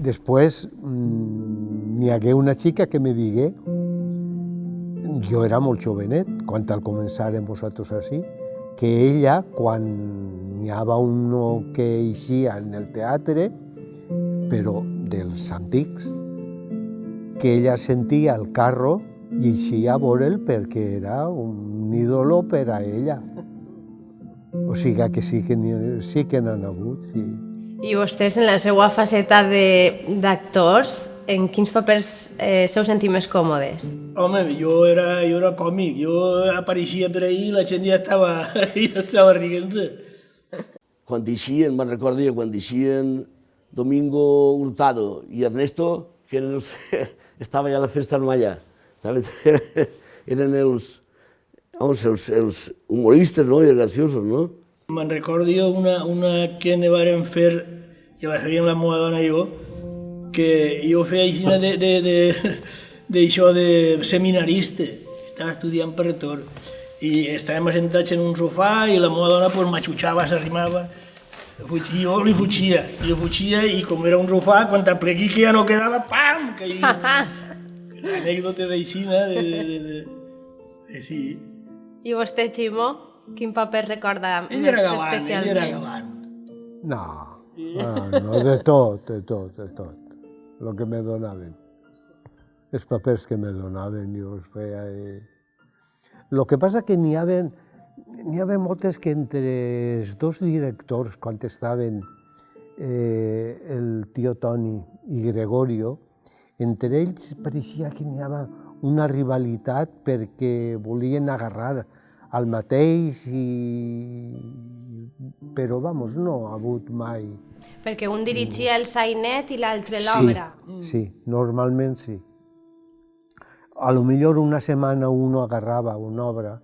després n'hi hagué una xica que me digué, jo era molt jovenet, quan al començarem vosaltres així, que ella, quan n'hi havia un que eixia en el teatre, però dels antics, que ella sentia el carro i eixia a veure'l perquè era un ídolo per a ella. O sigui que sí que n'han hagut, sí. I vostès, en la seva faceta d'actors, en quins papers seu sentir més còmodes? Home, jo era còmic, jo apareixia per ahí i la gent ja estava riguent-se. quan eixien, me'n recordo jo, quan eixien Domingo Hurtado i Ernesto, que eren els... estava ja la festa no allà. Eren els humoristes, no? I els graciosos, no? Me'n recordo jo una que ne vàrem fer, que la feia amb la meva dona i jo, que jo feia així d'això de seminarista, estava estudiant per retor, i estàvem assentats en un sofà i la meva dona pues, m'aixutxava, s'arrimava, i jo li fugia, i com era un sofà, quan t'aplegui que ja no quedava, pam, caia. Anècdotes així, sí. I vostè, Ximo, quin paper recorda més especialment? Ell era galant. No, de tot, el que me donaven. Els papers que me donaven jo els feia. El que passa que n'hi havia moltes que entre els dos directors, quan estaven el tio Toni i Gregorio, entre ells pareixia que n'hi havia una rivalitat perquè volien agarrar al mateix, però vamos, no ha hagut mai. Perquè un dirigia el sainet i l'altre l'obra. Sí, normalment sí. A lo millor una setmana uno agarrava una obra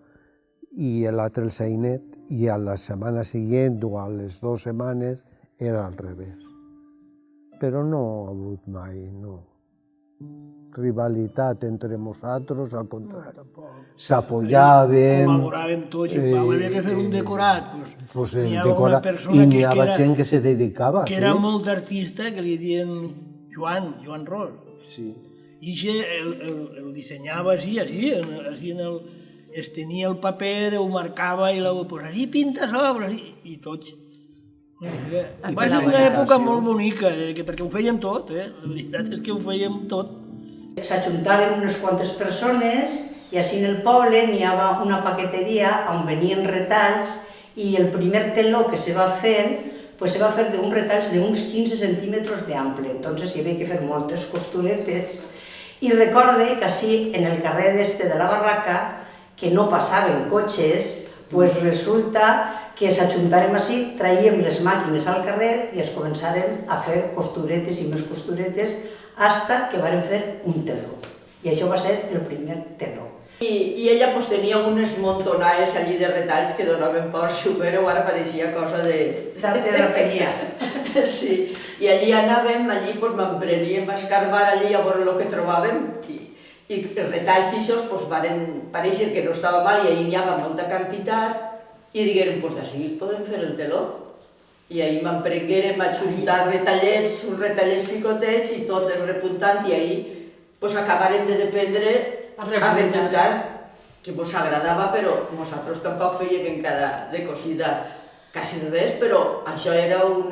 i l'altre el sainet, i a la setmana següent o a les 2 setmanes era al revés. Però no ha hagut mai, no. Rivalitat entre nosaltres, al contrari. S'apoyàvem... Col·laboràvem tots, i va haver que fer un decorat. N'hi havia una persona i n'hi havia gent que se dedicava. Que era molt artista, que li diuen Joan Ros. Sí. I el dissenyava així, es tenia el paper, ho marcava i pues així pinta sobres, i tots. Va ser una època molt bonica, perquè ho fèiem tot, la veritat és que ho fèiem tot. S'ajuntaren unes quantes persones i així en el poble n'hi havia una paqueteria on venien retalls i el primer teló que se va fer d'un retalls d'uns 15 centímetres d'ample, entonces hi havia que fer moltes costuretes i recorde que així en el carrer este de la barraca que no passaven cotxes, pues resulta que s'ajuntarem així, traiem les màquines al carrer i es començaren a fer costuretes i més costuretes hasta que varen fer un teló. I això va ser el primer teló. I ella pues, tenia unes montonades allí de retalls que donaven por, si ho veureu, ara pareixia cosa de... d'art de draperia. Sí, i allí anàvem, pues, m'empreníem a escarbar allí a veure el que trobàvem i els retalls ixos pues, varen parèixer que no estava mal i allí hi havia molta quantitat i diguérem, pues d'ací podem fer el teló. I ahir m'emprenguérem a juntar retallets, uns retallets xicotets i tot es repuntant i ahir pues, acabarem de dependre a repuntar, que mos agradava, però nosaltres tampoc fèiem encara de cosida quasi res, però això era un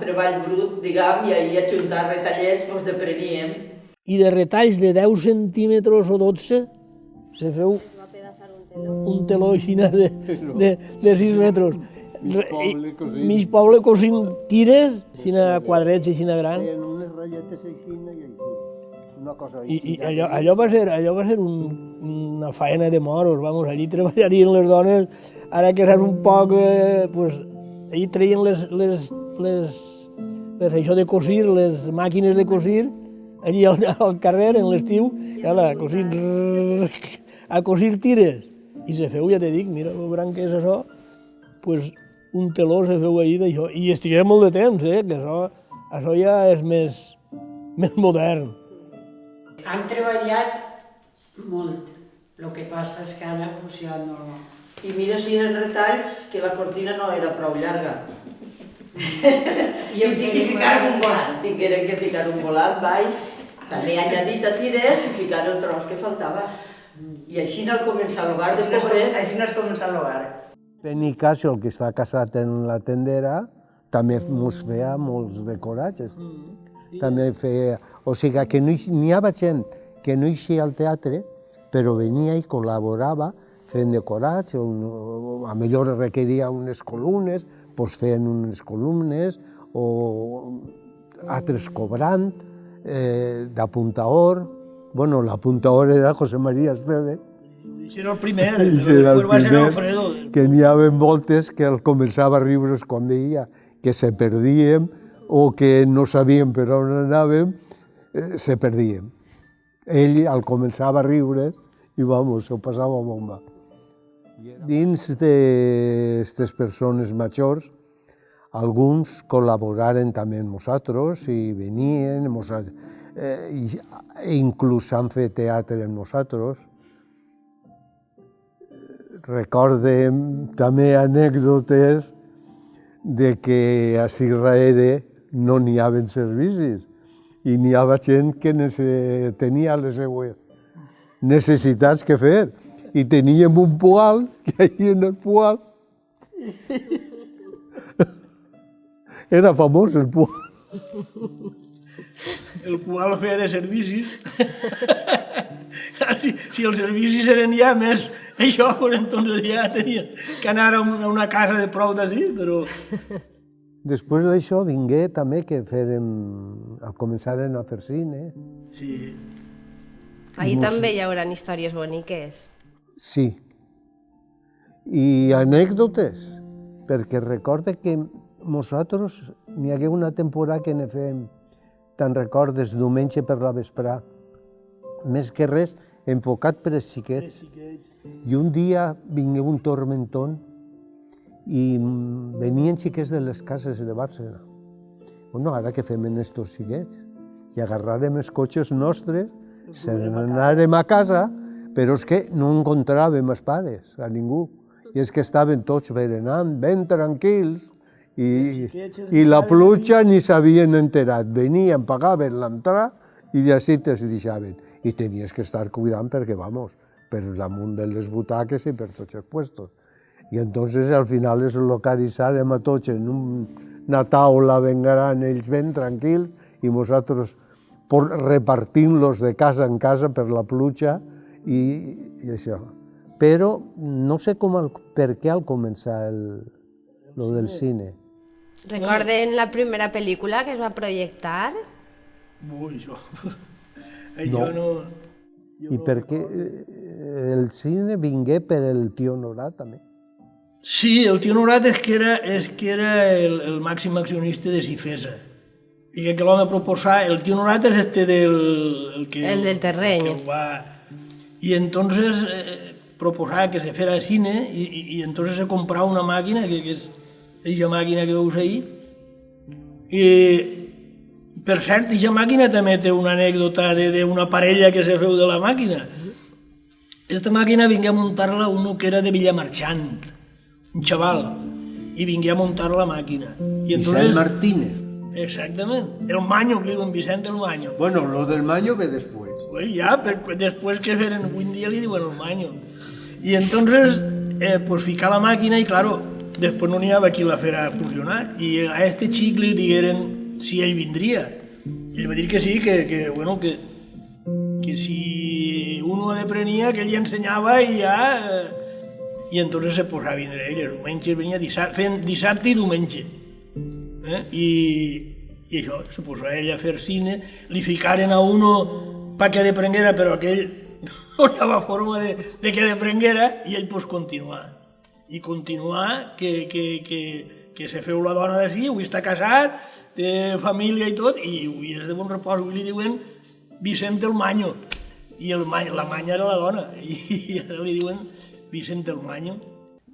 treball brut, diguem, i ahir a juntar retallets mos depreníem. I de retalls de 10 centímetres o 12 se feu un teló així de 6 metres. Mig poble cosint tires, quadrets així grans. Unes ratlletes així i així. Una cosa així. I allò va ser una faena de moros, vamos, allí treballarien les dones, ara que saps un poc, pues, allí treien això de cosir, les màquines de cosir, allí al carrer, en l'estiu, a cosir tires. I se feu, ja te dic, mira el gran que és això, pues, un teló se feu ahir d'això, i estiguem molt de temps, que això ja és més modern. Han treballat molt, el que passa és que ara pues, ja no... I mira si eren retalls que la cortina no era prou llarga. I tingueren que ficar un volant baix, també añadit a tires i ficar el tros que faltava. I així no començar l'hogar de pobret. Així no es comença l'hogar. Benicasio, el que està casat en la tendera, també mos feia molts decorats. També feia... O sigui que n'hi havia gent que no eixia al teatre, però venia i col·laborava fent decorats, a millor requeria unes columnes, doncs feien unes columnes, o altres cobrant, d'apuntador. Bueno, l'apuntador era José María Esteve, Això era el primer, Això era el després va ser primer, Alfredo. que n'hi havia voltes que el començava a riure's quan veia que se perdíem o que no sabíem per on anàvem, se perdíem. Ell al començava a riure i vamos, ho passava bomba. Dins d'aquestes persones majors, alguns col·laboraren també amb nosaltres i venien, inclús han fet teatre amb nosaltres. Recordem també anècdotes de que a Israel no n'hi havia servicis i n'hi havia gent que tenia les seues necessitats que fer. I teníem un poal, que allà en el poal era famós el poal. El poal feia de servicis. Si els servicis eren ja més això, doncs ja tenia que anar a una casa de prou d'ací, però... Després d'això vingué també que començaren a fer cine. Sí. Ahí també hi haurà històries boniques. Sí. I anècdotes, perquè recorde que nosaltres n'hi hagué una temporada que ne fèiem, te'n recordes, diumenge per la vesprà, més que res, enfocat per als xiquets. I un dia vingué un tormentón i venien xiquets de les cases de Bàrcena. Bueno, ara què fem amb estos xiquets? I agarrarem els cotxes nostres, se n'anàrem a casa, però és que no encontràvem els pares, a ningú. I és que estaven tots berenant, ben tranquils, i la pluja ni s'havien enterat. Venien, pagaven l'entrada i d'ací te'ls deixaven. I tenies que estar cuidant perquè, vamos, per damunt de les butaques i per tots els puestos. I entonces al final els localitzàrem a tots en una taula ben gran, ells ben tranquils, i nosaltres repartint-los de casa en casa per la pluja i això. Però no sé per què al començar lo del cine. Recorden la primera pel·lícula que es va projectar? Ui, això no... I per què el cine vingué per el tio Norat, també? Sí, el tio Norat és que era el màxim accionista de Cifesa. I que l'home proposar, el tio Norat és El del terreny. Y entonces proposava que se fera cine y entonces se comprava una màquina, que és aquesta màquina que veus ahí. I, per cert, aquesta màquina també té una anècdota d'una parella que se feu de la màquina. Aquesta màquina vingué a muntar-la uno que era de Villamarchant, un xaval, i vingué a muntar la màquina. Vicent Martínez. Exactament, el Maño, que li diuen Vicent el Maño. Bueno, lo del Maño ve después. Ya, después que feren, avui en dia li diuen el Maño. I entonces, pues ficar la màquina i, claro, després no n'hi havia qui la fera funcionar. I a este xic li digueren si ell vindria. Ell va dir que sí, que si uno aprenia, que ell ensenyava i ja... I entonces se posava a vindre ell. Els diumenges venia dissabte i diumenge. I això, se posava ell a fer cine, li ficaren a uno pa que deprenguera, però aquell no hi havia forma de que deprenguera i ell pues continuar. I continuar que se feu la dona d'ací, avui està casat, té família i tot, i avui és de bon repòs, avui li diuen Vicent el Maño, i la Manya era la dona, i ara li diuen Vicent el Maño.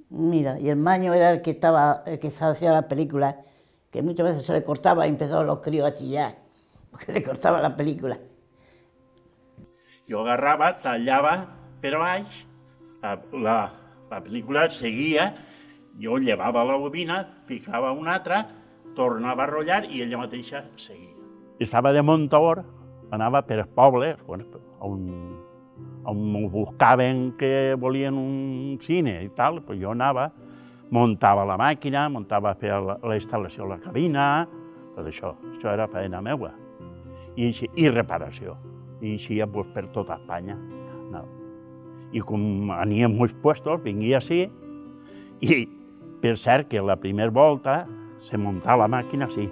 Mira, y el Maño era el que hacía la película, que muchas veces se le cortaba y empezaban los críos a chillar, porque le cortaba la película. Jo agarrava, tallava per baix, la pel·lícula seguia, jo llevava la bobina, ficava una altra, tornava a rotllar i ella mateixa seguia. Estava de muntador, anava per pobles, on buscaven que volien un cine i tal, pues jo anava, muntava la màquina, muntava a fer la instal·lació a la cabina, tot això era feina meua, i reparació. I així per tota Espanya. I com aníem molts puestos, vinguia així, i per cert que la primera volta se muntava la màquina així,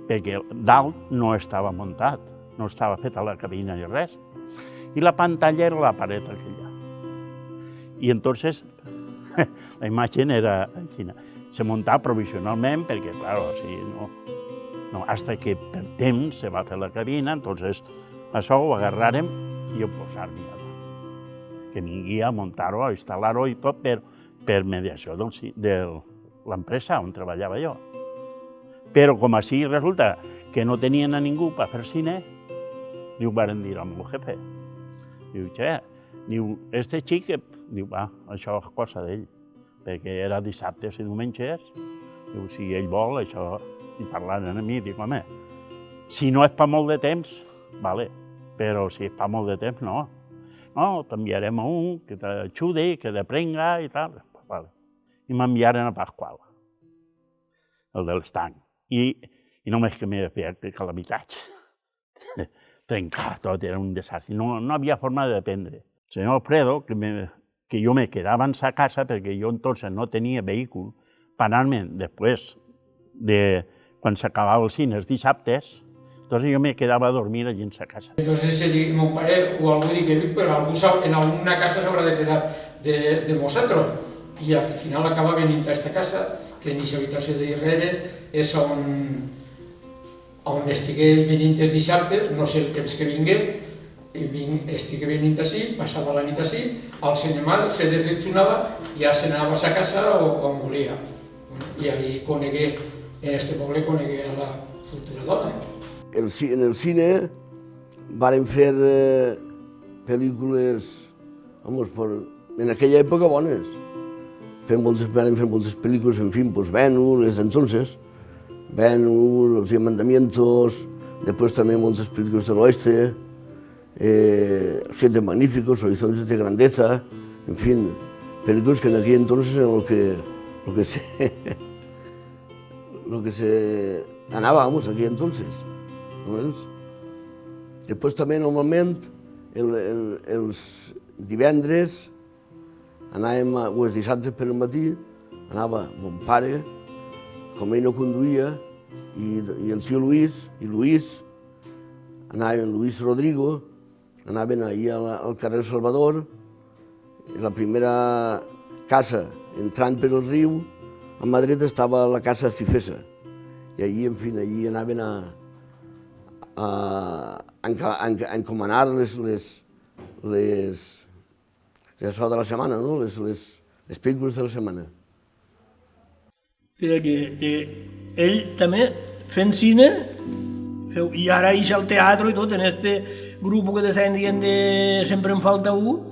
perquè dalt no estava muntat, no estava feta la cabina ni res, i la pantalla era la paret aquella. I entonces la imatge era així. Se muntava provisionalment perquè, clar, no, hasta que per temps se va fer la cabina, entonces això ho agarràrem i ho posàrem que vingui a muntar-ho, a instal·lar-ho i tot per mediació de l'empresa on treballava jo. Però com així resulta que no tenien a ningú per fer cine, li ho varen dir al meu jefe. Diu, este xic, diu, va, això és cosa d'ell, perquè era dissabtes i diumenges, diu, si ell vol, això, i parlant a mi, dic, home, si no és per molt de temps, vale, però si és per molt de temps, no. No, t'enviarem a un que t'ajudi, que t'aprenga i tal. Vale. I m'enviaren a Pasqual, el de l'estanc. I només que m'he fet calamitats. Trencar tot, era un desastre. No havia forma d'aprendre. El senyor Alfredo, que jo me quedava en sa casa perquè jo entonces no tenia vehícul per anar-me'n després de quan s'acabava el cine els dissabtes. Entonces yo me quedaba a dormir allí en sa casa. Entonces mi padre o algú dice, pero en alguna casa s'haurà de quedar de nosaltres. I al final acaba venint a aquesta casa, que en aquesta habitació de darrere és on estigué venint els dissabtes, no sé el temps que vingué, estigué venint així, passava la nit així, al cinema se desdejunava i ja se n'anava a sa casa on volia. I ahí conegué, en este poble conegué a la futura dona. En el cine varen fer pel·lícules, en aquella època bones. Varen fer moltes pel·lícules, en fin, pues Ben-Hur, les d'entonces. Ben-Hur, Los 10 Mandamientos, després també moltes pel·lícules de l'Oeste, Siete Magníficos, Horizontes de Grandeza, en fin, pel·lícules que en aquell entonces era lo que se anava, vamos, aquell entonces. Després també, normalment, els divendres, anàvem, o els dissabtes per al matí, anava mon pare, com ell no conduïa, i el tio Luis, anaven Luis Rodrigo, anaven allà al carrer Salvador, la primera casa entrant per el riu, a mà dreta estava la casa Cifesa, i allí, en fi, allí anaven a encomanar les això de la setmana, no? Les pel·lícules de la setmana. Perquè ell també, fent cine, i ara ix al teatre i tot, en este grup que t'estan dient de Sempre en falta un,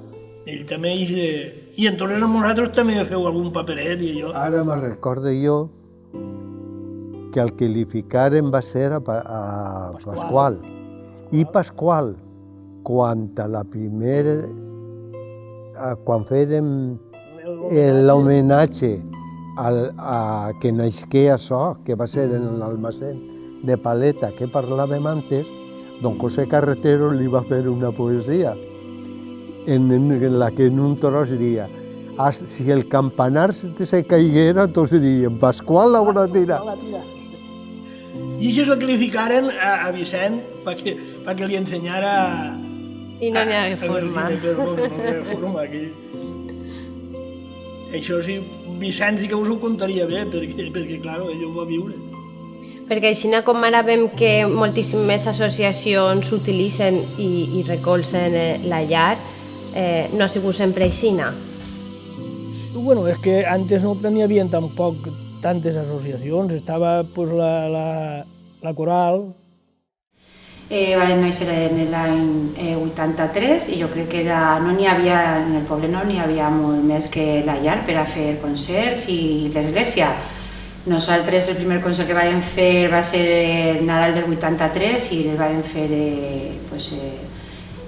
ell també ix de... I entonces amb nosaltres també feu algun paperet i allò. Ara me recordo jo que el que li ficaren va ser a Pasqual. I Pasqual, quan fèrem l'homenatge a que naixqué això, que va ser en l'almacén de Paleta que parlàvem antes, don José Carretero li va fer una poesia en la que en un tros diria si el campanar se caiguera, entonces diríem Pasqual l'haurà tirat. I això és el que li ficaren a Vicent perquè li ensenyara... I no n'hi hagué forma. No n'hi hagué forma. Això sí, Vicent sí que us ho contaria bé, perquè clar, ell ho va viure. Perquè així com ara veiem que moltíssimes associacions utilitzen i recolzen la llar, no ha sigut sempre així? Bueno, és que antes no n'hi havia tampoc tantes associacions, estava pues, la Coral. Van néixer en l'any 83 i jo crec que no n'hi havia, en el poble no n'hi havia molt més que la llar per a fer concerts i l'església. Nosaltres el primer concert que vam fer va ser el Nadal del 83 i el vam fer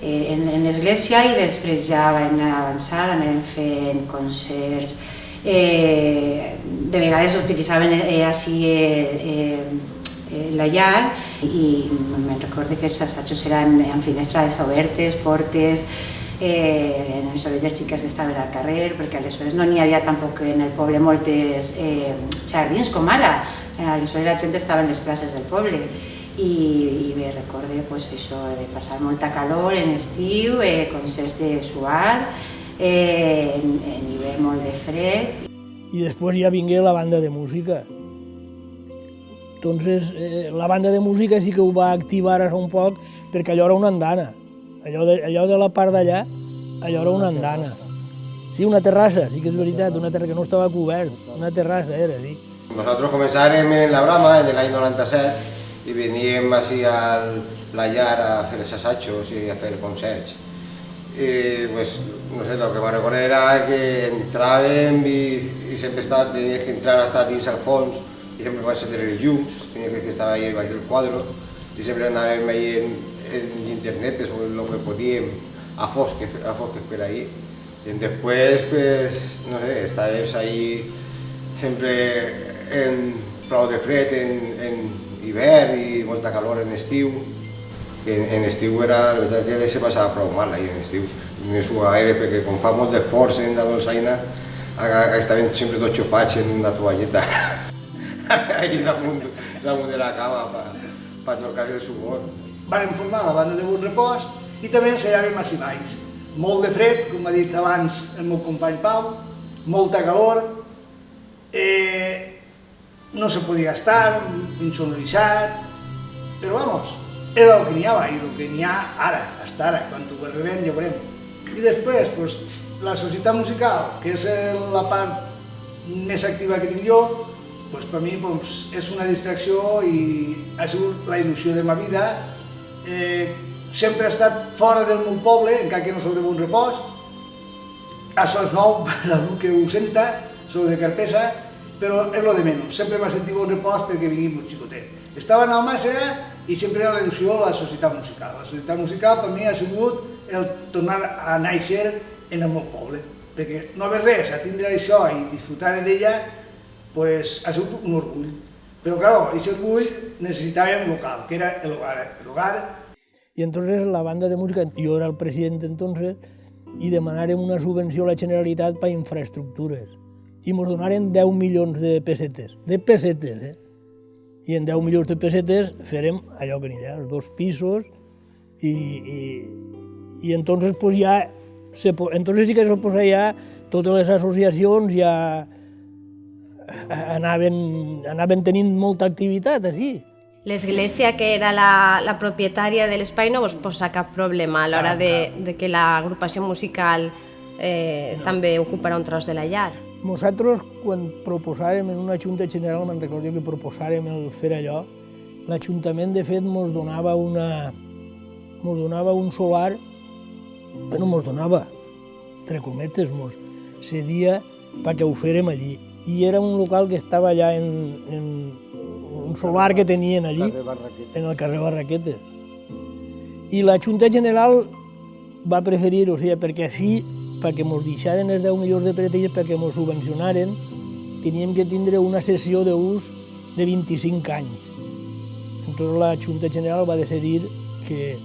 en l'església i després ja vam avançar, anem fent concerts. De vegades utilitzaven la llar i me'n recordo que els assajos eren en finestres obertes, portes, en les orelles xiques que estaven al carrer, perquè aleshores no n'hi havia tampoc en el poble moltes jardins com ara, aleshores la gent estava en les places del poble i bé, recordo això de passar molta calor en estiu, concerts de suar, hi ve molt de fred. I després ja vingué la banda de música. Entonces, la banda de música sí que ho va activar ara un poc, perquè allò era una andana. Allò de la part d'allà, allò era una andana. Sí, una terrassa, sí que és veritat, una terrassa que no estava cobert, una terrassa era, sí. Nosotros comenzarem en la Brama en el año 97 y veníem així a la llar a fer els assajos i a fer concerts. Y pues, no sé, lo que me recuerdo era que entràvem i sempre tenies que entrar hasta dins al fons i sempre van encendre els llums, tenies que estar ahí baix del quadre i sempre anàvem ahí en internet sobre lo que podíem a fosques per ahí. Y después, pues, no sé, estàvem ahí sempre en prou de fred en hivern i molta calor en estiu. En estiu era, la veritat que se passava prou mal ahí en estiu. No hi suava gaire perquè com fa molt de força en la dolçaina, estaven sempre tots xopats en una toalleta ahí damunt de la cama per torcar-se el sudor. Vàrem formar la banda de Bon Repòs i també ensaiàvem a Cimalls. Molt de fred, com ha dit abans el meu company Pau, molta calor, no se podia estar, insonoritzat, però vamos, era el que n'hi havia i el que n'hi ha ara, hasta ara, quan ho arribem ja ho veurem. I després, pues, la societat musical, que és la part més activa que tinc jo, pues, per mi pues, és una distracció i ha sigut la il·lusió de ma vida. Sempre he estat fora del meu poble, encara que no soc de Bon Repòs. Això és nou per algú que ho senta, soc de Carpesa, però és lo de menys. Sempre m'ha sentit Bon Repòs perquè venia molt xicotet. Estava en Almàssera i sempre era la il·lusió de la societat musical. La societat musical per mi ha sigut el tornar a néixer en el meu poble, perquè no haver res, a tindre això i disfrutar d'ella, pues, ha sigut un orgull. Però, clar, aquest orgull necessitàvem un local, que era el hogar. I entonces la banda de música, jo era el president entonces, i demanàrem una subvenció a la Generalitat per a infraestructures. I ens donaren 10 milions de pessetes, I en 10 milions de pessetes farem allò que n'hi ha, els 2 pisos, i entonces pues ja, entonces sí que se posa ja, totes les associacions ja anaven tenint molta activitat, així. L'església, que era la propietària de l'espai, no vos posa cap problema a l'hora de que l'agrupació musical també ocuparà un tros de la llar. Nosaltres, quan proposàrem en una junta general, me'n recordo que proposàrem el fer allò, l'Ajuntament, de fet, ens donava un solar, bueno, ens donava, entre cometes, ens cedia perquè ho fèrem allí. I era un local que estava allà en un solar que tenien allí, en el carrer Barraquetes. I la Junta General va preferir, o sigui, perquè així, perquè ens deixaren els 10 milions de pessetes, perquè ens subvencionaren, teníem que tindre una sessió d'ús de 25 anys. Entonces la Junta General va decidir que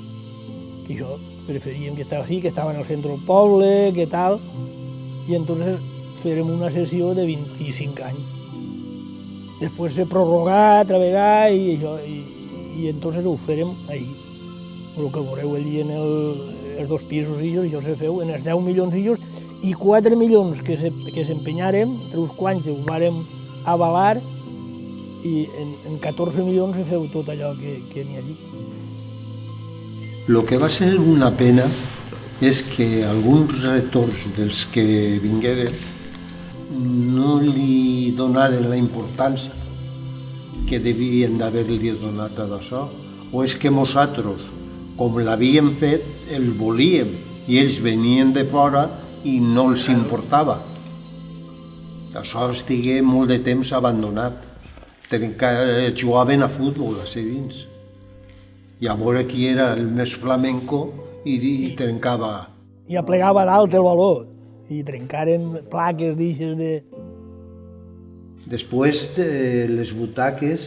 això, preferíem que estava així, que estava en el centre del poble, que tal, i entonces farem una sessió de 25 anys. Després se prorrogà, travegà i això, i entonces ho farem ahí. El que veureu allí en els 2 pisos i això se feu en els 10 milions i 4 milions que s'empenyàrem, entre uns quants ho vàrem avalar i en 14 milions se feu tot allò que n'hi ha allí. Lo que va ser una pena és que alguns rectors dels que vingueren no li donaren la importància que devien d'haver-li donat a això, o és que nosaltres, com l'havíem fet, el volíem i ells venien de fora i no els importava. Això estigué molt de temps abandonat. Jugaven a futbol a dins. I a veure qui era el més flamenco i trencava. I aplegava dalt el baló i trencaren plaques d'ixes de... Després de les butaques...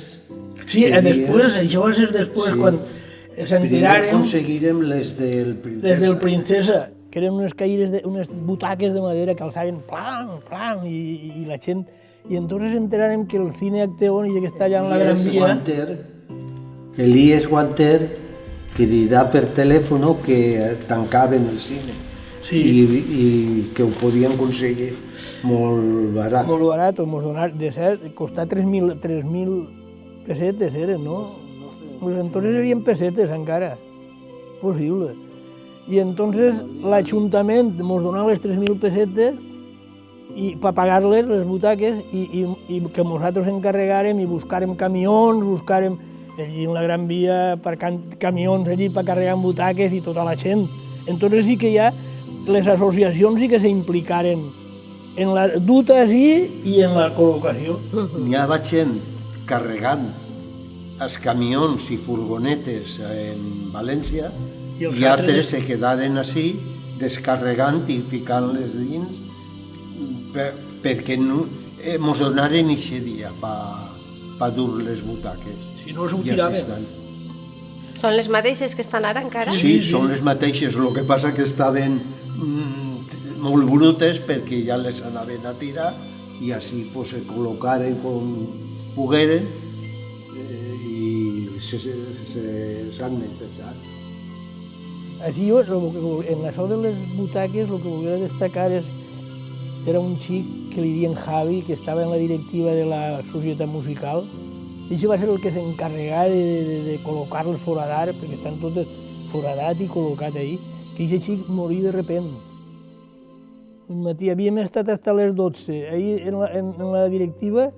Sí, després, això va ser després, quan s'enteraren... Primer aconseguirem les del Princesa. Les del Princesa, que eren unes butaques de madera que alçaven plan, plan, i la gent... I entonces enterarem que el cine Acteón, que està allà en la Gran Via... Elías Guanter, que dirà per telèfon que tancaven el cine. i que ho podien aconseguir molt barat. Molt barat, mos donar, de cert, costar 3.000 pessetes eren, no? Pues entonces serien pessetes encara, possible. I entonces l'Ajuntament mos donava les 3.000 pessetes i per pagar-les, les butaques, i que nosaltres encarregàrem i buscàrem camions, buscàrem allí en la Gran Via camions allí per carregar butaques i tota la gent. Entonces sí que ja les associacions sí que s'implicaren en la duta sí i en la col·locació. N'hi ha gent carregant els camions i furgonetes en València i altres se quedaren així descarregant i ficant-les dins perquè mos donaren aquest dia per dur les butaques. Si no, s'ho tiraven. Són les mateixes que estan ara encara? Sí, són les mateixes, el que passa que estaven molt brutes perquè ja les anaven a tirar i així se col·locaren com pogueren i s'han netejat. Així, en això de les butaques, el que volia destacar era un xic que li diuen Javi, que estava en la directiva de la Societat Musical. I això va ser el que s'encarregà de col·locar el foradar, perquè estan totes foradat i col·locat ahí, que aquest xic morí de repent. Un matí havíem estat fins a les 12 ahí en la directiva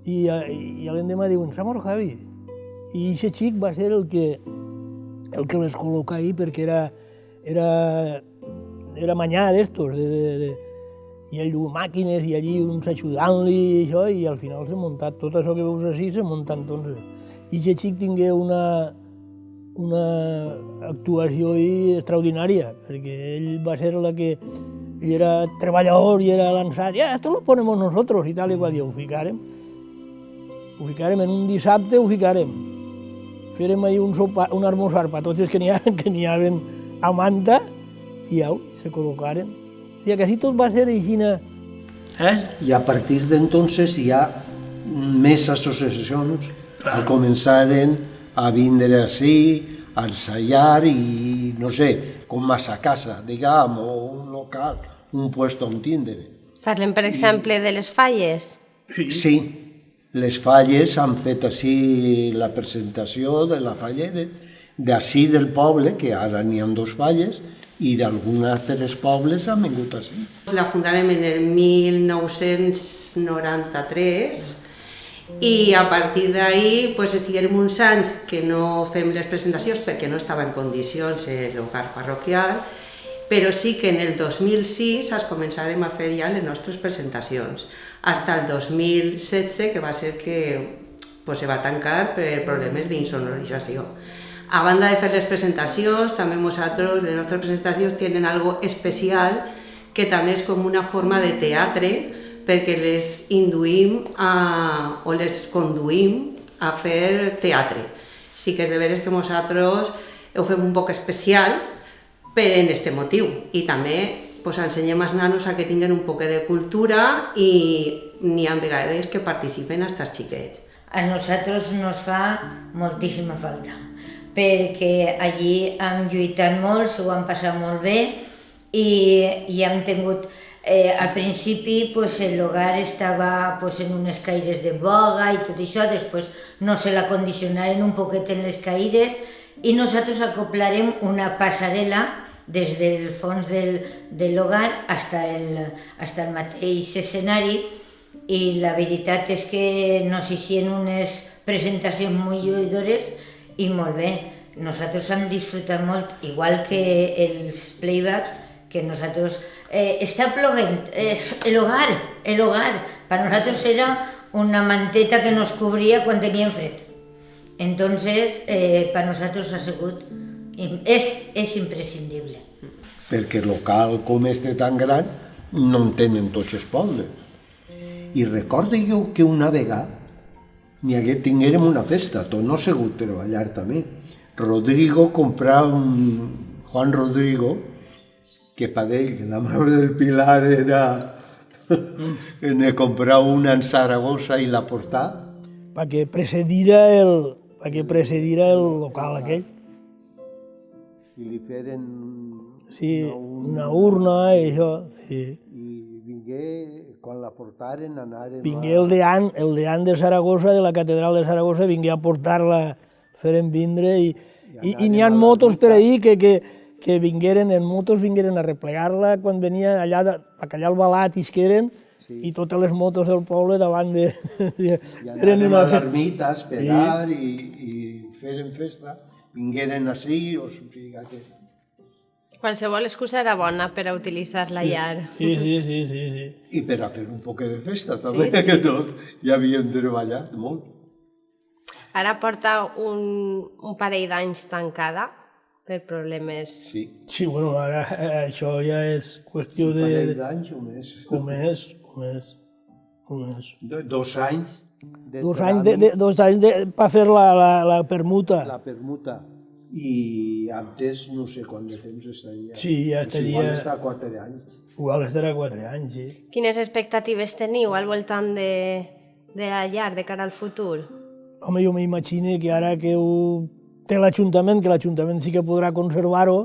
i l'endemà diuen, s'ha mort Javi. I aquest xic va ser el que les col·loca ahí perquè era manyà d'estos, i ell du màquines i allí uns ajudant-li i això, i al final s'ha muntat tot això que veus així, s'ha muntat entonces. I aquest xic tingué una actuació extraordinària, perquè ell va ser la que ell era treballador i era lançat, esto lo ponemos nosotros i tal i qual, i ho ficarem. Ho ficarem en un dissabte, ho ficarem. Fèrem ahí un almorzar per tots els que n'hi havien a Manta i au, se col·locaren. I quasi tot va ser així. I a partir d'entonces hi ha més associacions que començaren a vindre així, a ensayar i, no sé, com a sa casa, diguem, o un local, un puesto on tindre. Parlem, per exemple, de les falles? Sí, les falles han fet així la presentació de la fallera, d'ací del poble, que ara n'hi ha 2 falles, i d'alguns altres pobles han vingut així. La fundarem en el 1993 i a partir d'ahí estiguérem uns anys que no fem les presentacions perquè no estava en condicions l'hogar parroquial, però sí que en el 2006 es començarem a fer ja les nostres presentacions, fins al 2016, que va ser que se va tancar per problemes d'insonorització. A banda de fer les presentacions, també nosaltres, les nostres presentacions tenen algo especial que també és com una forma de teatre perquè les induïm o les conduïm a fer teatre. Sí que és de veres que nosaltres ho fem un poc especial en aquest motiu i també ensenyem als nanos a que tinguin un poc de cultura i n'hi ha vegades que participen fins als xiquets. A nosaltres nos fa moltíssima falta, perquè allí hem lluitat molt, s'ho han passat molt bé i hem tingut, al principi l'hogar estava en unes caires de boga i tot això, després no se la condicionaren un poquet en les caires i nosaltres acoplarem una passarel·la des del fons de l'hogar fins al mateix escenari i la veritat és que nos hicieron unes presentacions molt lluïdores i molt bé. Nosaltres hem disfrutat molt, igual que els playbacks, que nosaltres... Està plovent, el hogar, per nosaltres era una manteta que nos cubria quan teníem fred. Entonces, per nosaltres ha sigut... és imprescindible. Perquè el local com este tan gran no en tenen tots els pobles. I recordo jo que una vegada tinguérem una festa, tot no ha sigut treballar també. Rodrigo comprava Juan Rodrigo, que per ell, la mare del Pilar era... ne comprava una en Saragossa i la portava. Perquè precedira el local aquell. I li feren Sí, una urna i això, sí. I vingué, quan la portaren, anaren... Vingué el dean de Saragossa, de la catedral de Saragossa, vingué a portar-la, feren vindre, i n'hi ha motos per ahí que vingueren, en motos vingueren a replegar-la quan venia allà, allà al Balat isqueren, i totes les motos del poble davant de... I anaren a l'ermita a esperar i feren festa, vingueren així, o sigui que... Qualsevol excusa era bona per a utilitzar la llar. Sí. I per a fer un poc de festa també, que tot, ja havíem treballat molt. Ara porta un parell d'anys tancada per problemes... Sí, bueno, ara això ja és qüestió de... Un parell d'anys, un mes. Un mes. 2 anys. 2 anys per fer la permuta. La permuta. I antes no sé quant de temps estaria. Sí, ja estaria... Igual està 4 anys. Igual estarà 4 anys, sí. Quines expectatives teniu al voltant de la llar de cara al futur? Home, jo m'imagino que ara que ho té l'Ajuntament, que l'Ajuntament sí que podrà conservar-ho,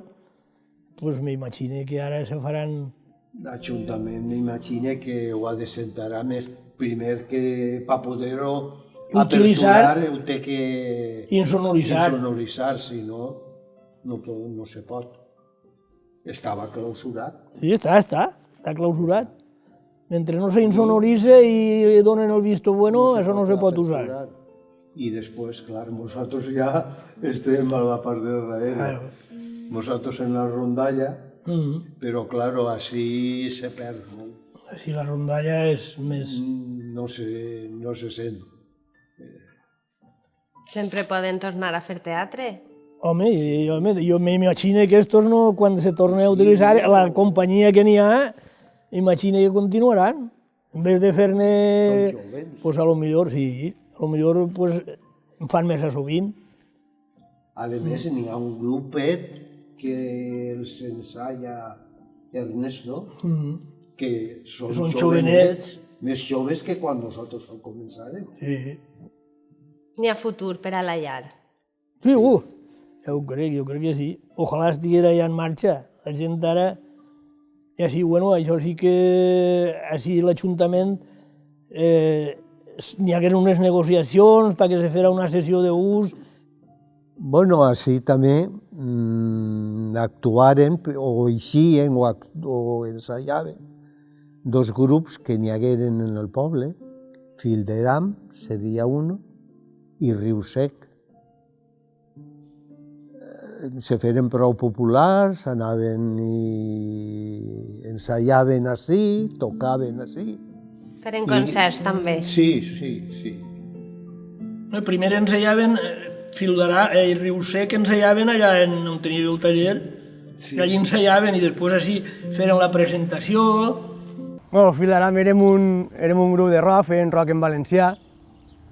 doncs m'imagino que ara se faran... L'Ajuntament m'imagino que ho ha de sentarà més primer que per poder-ho aperturar ho té que insonoritzar, si no, no se pot. Estava clausurat. Sí, està clausurat. Mentre no s'insonoritza i donen el visto bueno, això no se pot usar. I després, clar, nosaltres ja estem a la part de darrere. Nosaltres en la rondalla, però, clar, així se perd molt. Així la rondalla és més... No se sent. Sempre poden tornar a fer teatre? Home, jo m'imagino que estos no, quan se torni a utilitzar, la companyia que n'hi ha, imagino que continuaran. En vez de fer-ne... Pues a lo millor, sí. A lo millor pues, en fan més a sovint. A més, n'hi ha un grupet que els ensaya Ernesto, que són jovenets, més joves que quan nosaltres començarem. Sí. N'hi ha futur per a la llar? Sí, jo crec que sí. Ojalà estiguera ja en marxa. La gent ara... I així, bueno, això sí que... Així l'Ajuntament n'hi hagueren unes negociacions perquè se fera una sessió d'ús. Bueno, així també actuaren o eixien o ensajaven dos grups que n'hi hagueren en el poble, Fil d'Aram, seria uno, i Riu Sec. Se feren prou populars, anaven i ensajaven així, tocaven així. Feren concerts també? Sí. Primer ensajaven Fil d'Aram i Riu Sec, ensajaven allà on tenia el taller, i allí ensajaven i després així feren la presentació. Bueno, Fil d'Aram érem un grup de rock, feien rock en valencià.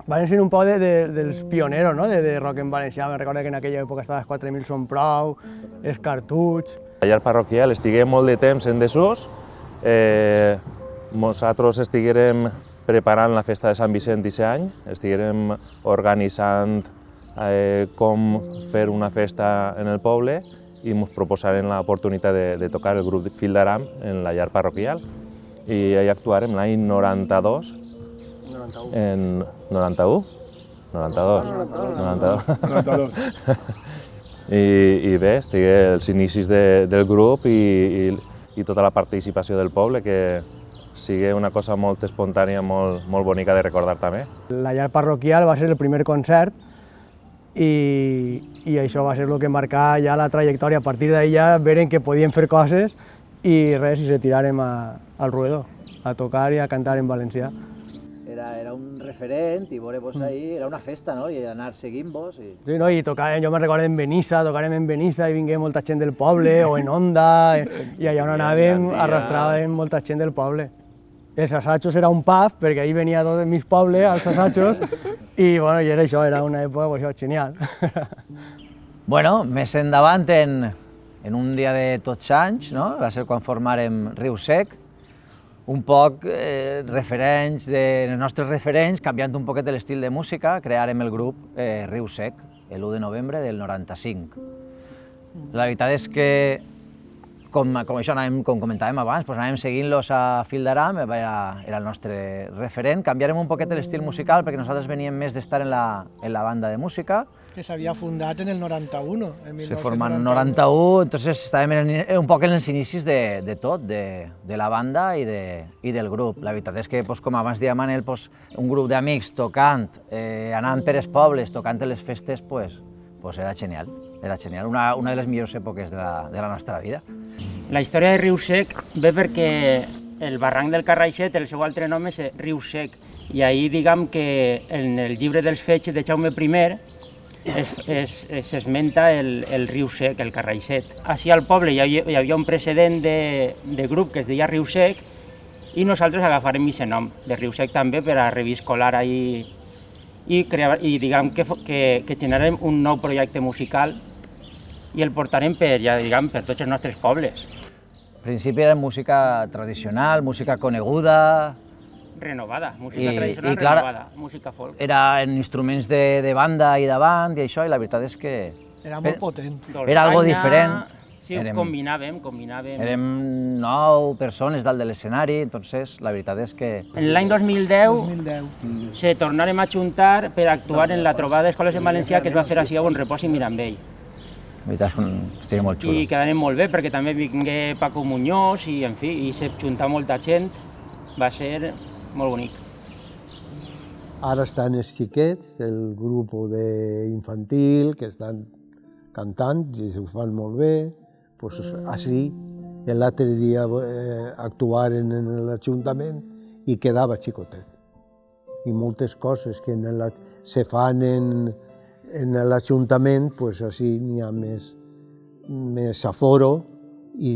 Van ser un poc dels pioneros, no?, de rock en valencià. Me'n recordo que en aquella època estava els 4000 són prou, els cartuts... La llar parroquial estigué molt de temps en desús. Nosaltres estiguérem preparant la festa de Sant Vicent aquest any, estiguérem organitzant com fer una festa en el poble i ens proposaren l'oportunitat de tocar el grup Fil d'Aram en la llar parroquial. I hi actuarem l'any 92, en 91? 92. I bé, estigué els inicis del grup i tota la participació del poble, que sigui una cosa molt espontània, molt bonica de recordar també. La llar parroquial va ser el primer concert i això va ser el que marcà ja la trajectòria. A partir d'ahir ja veren que podien fer coses i res, i se tirarem al ruedor, a tocar i a cantar en valencià. Era un referent i veure-vos ahí, era una festa, no?, i anar seguint-vos. Sí, no, i tocàvem, jo me'n recordo en Benissa, tocarem en Benissa i vingué molta gent del poble, o en Onda, i allà on anàvem arrastràvem molta gent del poble. Els assajos era un pub, perquè ahir venia tot el mig poble, als assajos, i bueno, i era això, era una època pues, genial. Bueno, més endavant, en un dia de tots anys, no?, va ser quan formàrem Riu Sec, un poc els nostres referents, canviant un poquet l'estil de música, crearem el grup Riu Sec, l'1 de novembre del 95. La veritat és que com això com comentàvem abans, anàvem seguint-los a fil d'aram, era el nostre referent. Canviarem un poquet l'estil musical perquè nosaltres veníem més d'estar en la banda de música. Que s'havia fundat en el 91. Se formà en el 91, entonces estàvem un poc en els inicis de tot, de la banda i del grup. La veritat és que, com abans deia Manel, un grup d'amics tocant, anant per els pobles, tocant a les festes, era genial. Era genial, una de les millors èpoques de la nostra vida. La història de Riu Sec ve perquè el barranc del Carraixet, el seu altre nom és Riu Sec, i ahir diguem que en el llibre dels fets de Jaume I s'esmenta el Riu Sec, el Carraixet. Així al poble hi havia un precedent de grup que es deia Riu Sec i nosaltres agafarem aquest nom de Riu Sec també per a reviscolar ahir i diguem que generarem un nou projecte musical i el portarem per tots els nostres pobles. Al principi era música tradicional, música coneguda... Renovada, música tradicional renovada, música folk. Era en instruments de banda i davant i això, i la veritat és que... Era molt potent. Era algo diferent. Sí, combinàvem. Érem 9 persones dalt de l'escenari, entonces la veritat és que... En l'any 2010 se tornarem a juntar per actuar en la trobada d'escoles en valencià que es va fer així a Bonrepòs i Mirambell. La veritat és que estaria molt xulo. I quedarem molt bé perquè també vingué Paco Muñoz i, en fi, i se juntà molta gent. Va ser molt bonic. Ara estan els xiquets del grup infantil que estan cantant i ho fan molt bé. Pues així, l'altre dia actuaren en l'Ajuntament i quedava xicotet. I moltes coses que se fan en l'Ajuntament, pues així n'hi ha més aforo i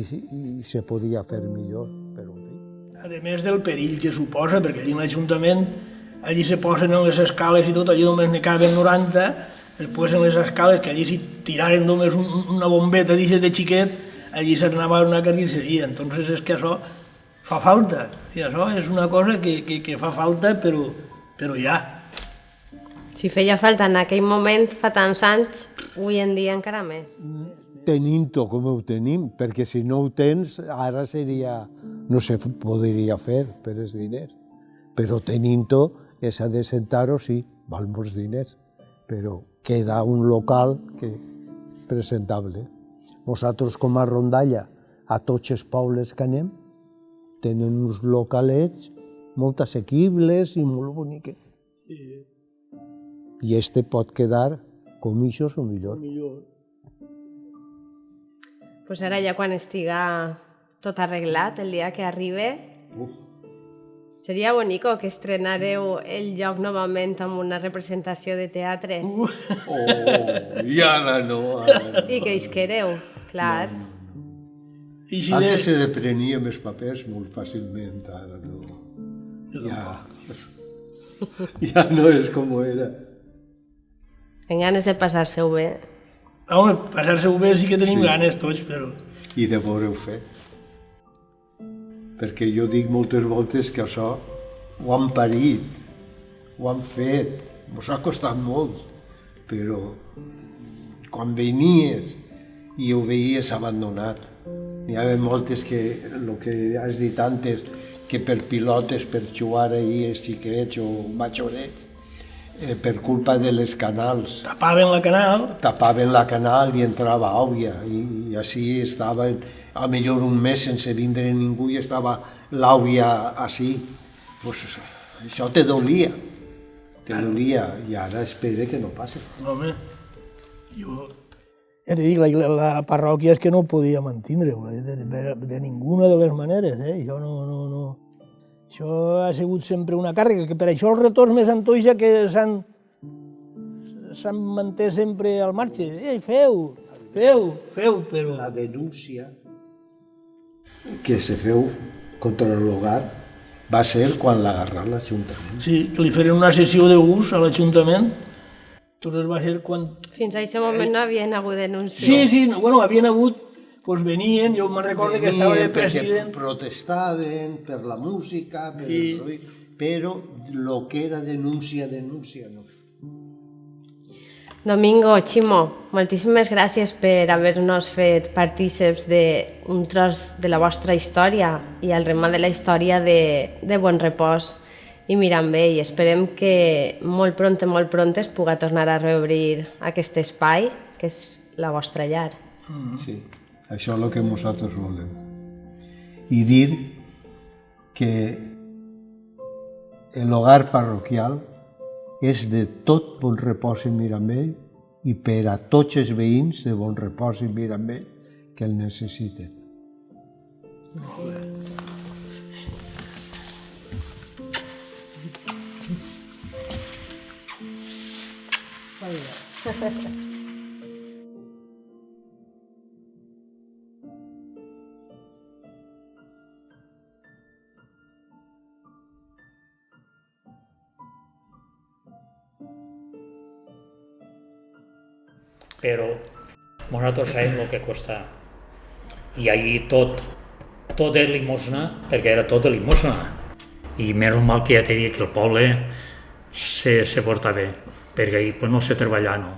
se podia fer millor. A més del perill que suposa, perquè allí en l'Ajuntament, allí se posen en les escales i tot, allí només n'hi caben 90, es posen les escales, que allí si tiraren només una bombeta d'aixes de xiquet, allí s'anava a una carnisseria. Entonces és que això fa falta, i això és una cosa que fa falta, però ja. Si feia falta en aquell moment, fa tants anys, avui en dia encara més. Tenint-ho com ho tenim, perquè si no ho tens, ara no se podria fer per els diners. Però tenint-ho, s'ha de sentar-ho, sí, val molts diners, però queda un local presentable. Nosaltres, com a rondalla, a tots els pobles que anem, tenen uns localets molt assequibles i molt bonics. I este pot quedar com això o millor. Pues ara ja quan estiga tot arreglat, el dia que arribe, seria bonico que estrenareu el lloc novament amb una representació de teatre. I ara no. I que isquereu, clar. Antes se depreníem els papers molt fàcilment, ara no. Ja no és com era. En ganes de passar-se-ho bé. Home, passar-se-ho bé sí que tenim ganes tots, però... I de veure-ho fet. Perquè jo dic moltes voltes que això ho han parit, ho han fet, ens ha costat molt, però quan venies i ho veies abandonat, n'hi havia moltes que, el que has dit antes, que per pilotes, per jugar ahir els xiquets o majorets, per culpa de les canals. Tapaven la canal i entrava àuia, i així estava, a millor un mes sense vindre ningú i estava l'àuia així. Pues això te dolia, i ara espera que no passi. Home, jo... Ja t'he dit, la parròquia és que no podia mantenir-ho, de ninguna de les maneres, això no... Això ha sigut sempre una càrrega, que per això els retorns més antoixa que s'han manté sempre al marge. Ei, feu, però... La denúncia que se feu contra l'hogar va ser quan l'agarrà l'Ajuntament. Sí, que li feren una sessió d'ús a l'Ajuntament. Entonces va ser quan... Fins a aquest moment no havien hagut denúncia. Sí, bueno, havien hagut... Pues venien, jo me'n recordo que estava de president... Protestaven per la música, però el que era denúncia no. Domingo, Ximo, moltíssimes gràcies per haver-nos fet partíceps d'un tros de la vostra història i al remar de la història de Bon Repòs i Mirambell. Esperem que molt pront es pugui tornar a reobrir aquest espai, que és la vostra llar. Sí, això és el que nosaltres volem. I dir que l'hogar parroquial és de tot Bon Repòs i Mirambell i per a tots els veïns de Bon Repòs i Mirambell que el necessiten. Però nosaltres sabem el que costa. I allí tot és limosna, perquè era tot limosna. I menys mal que ja t'he dit que el poble se porta bé, perquè ahir pues, no se treballa, no.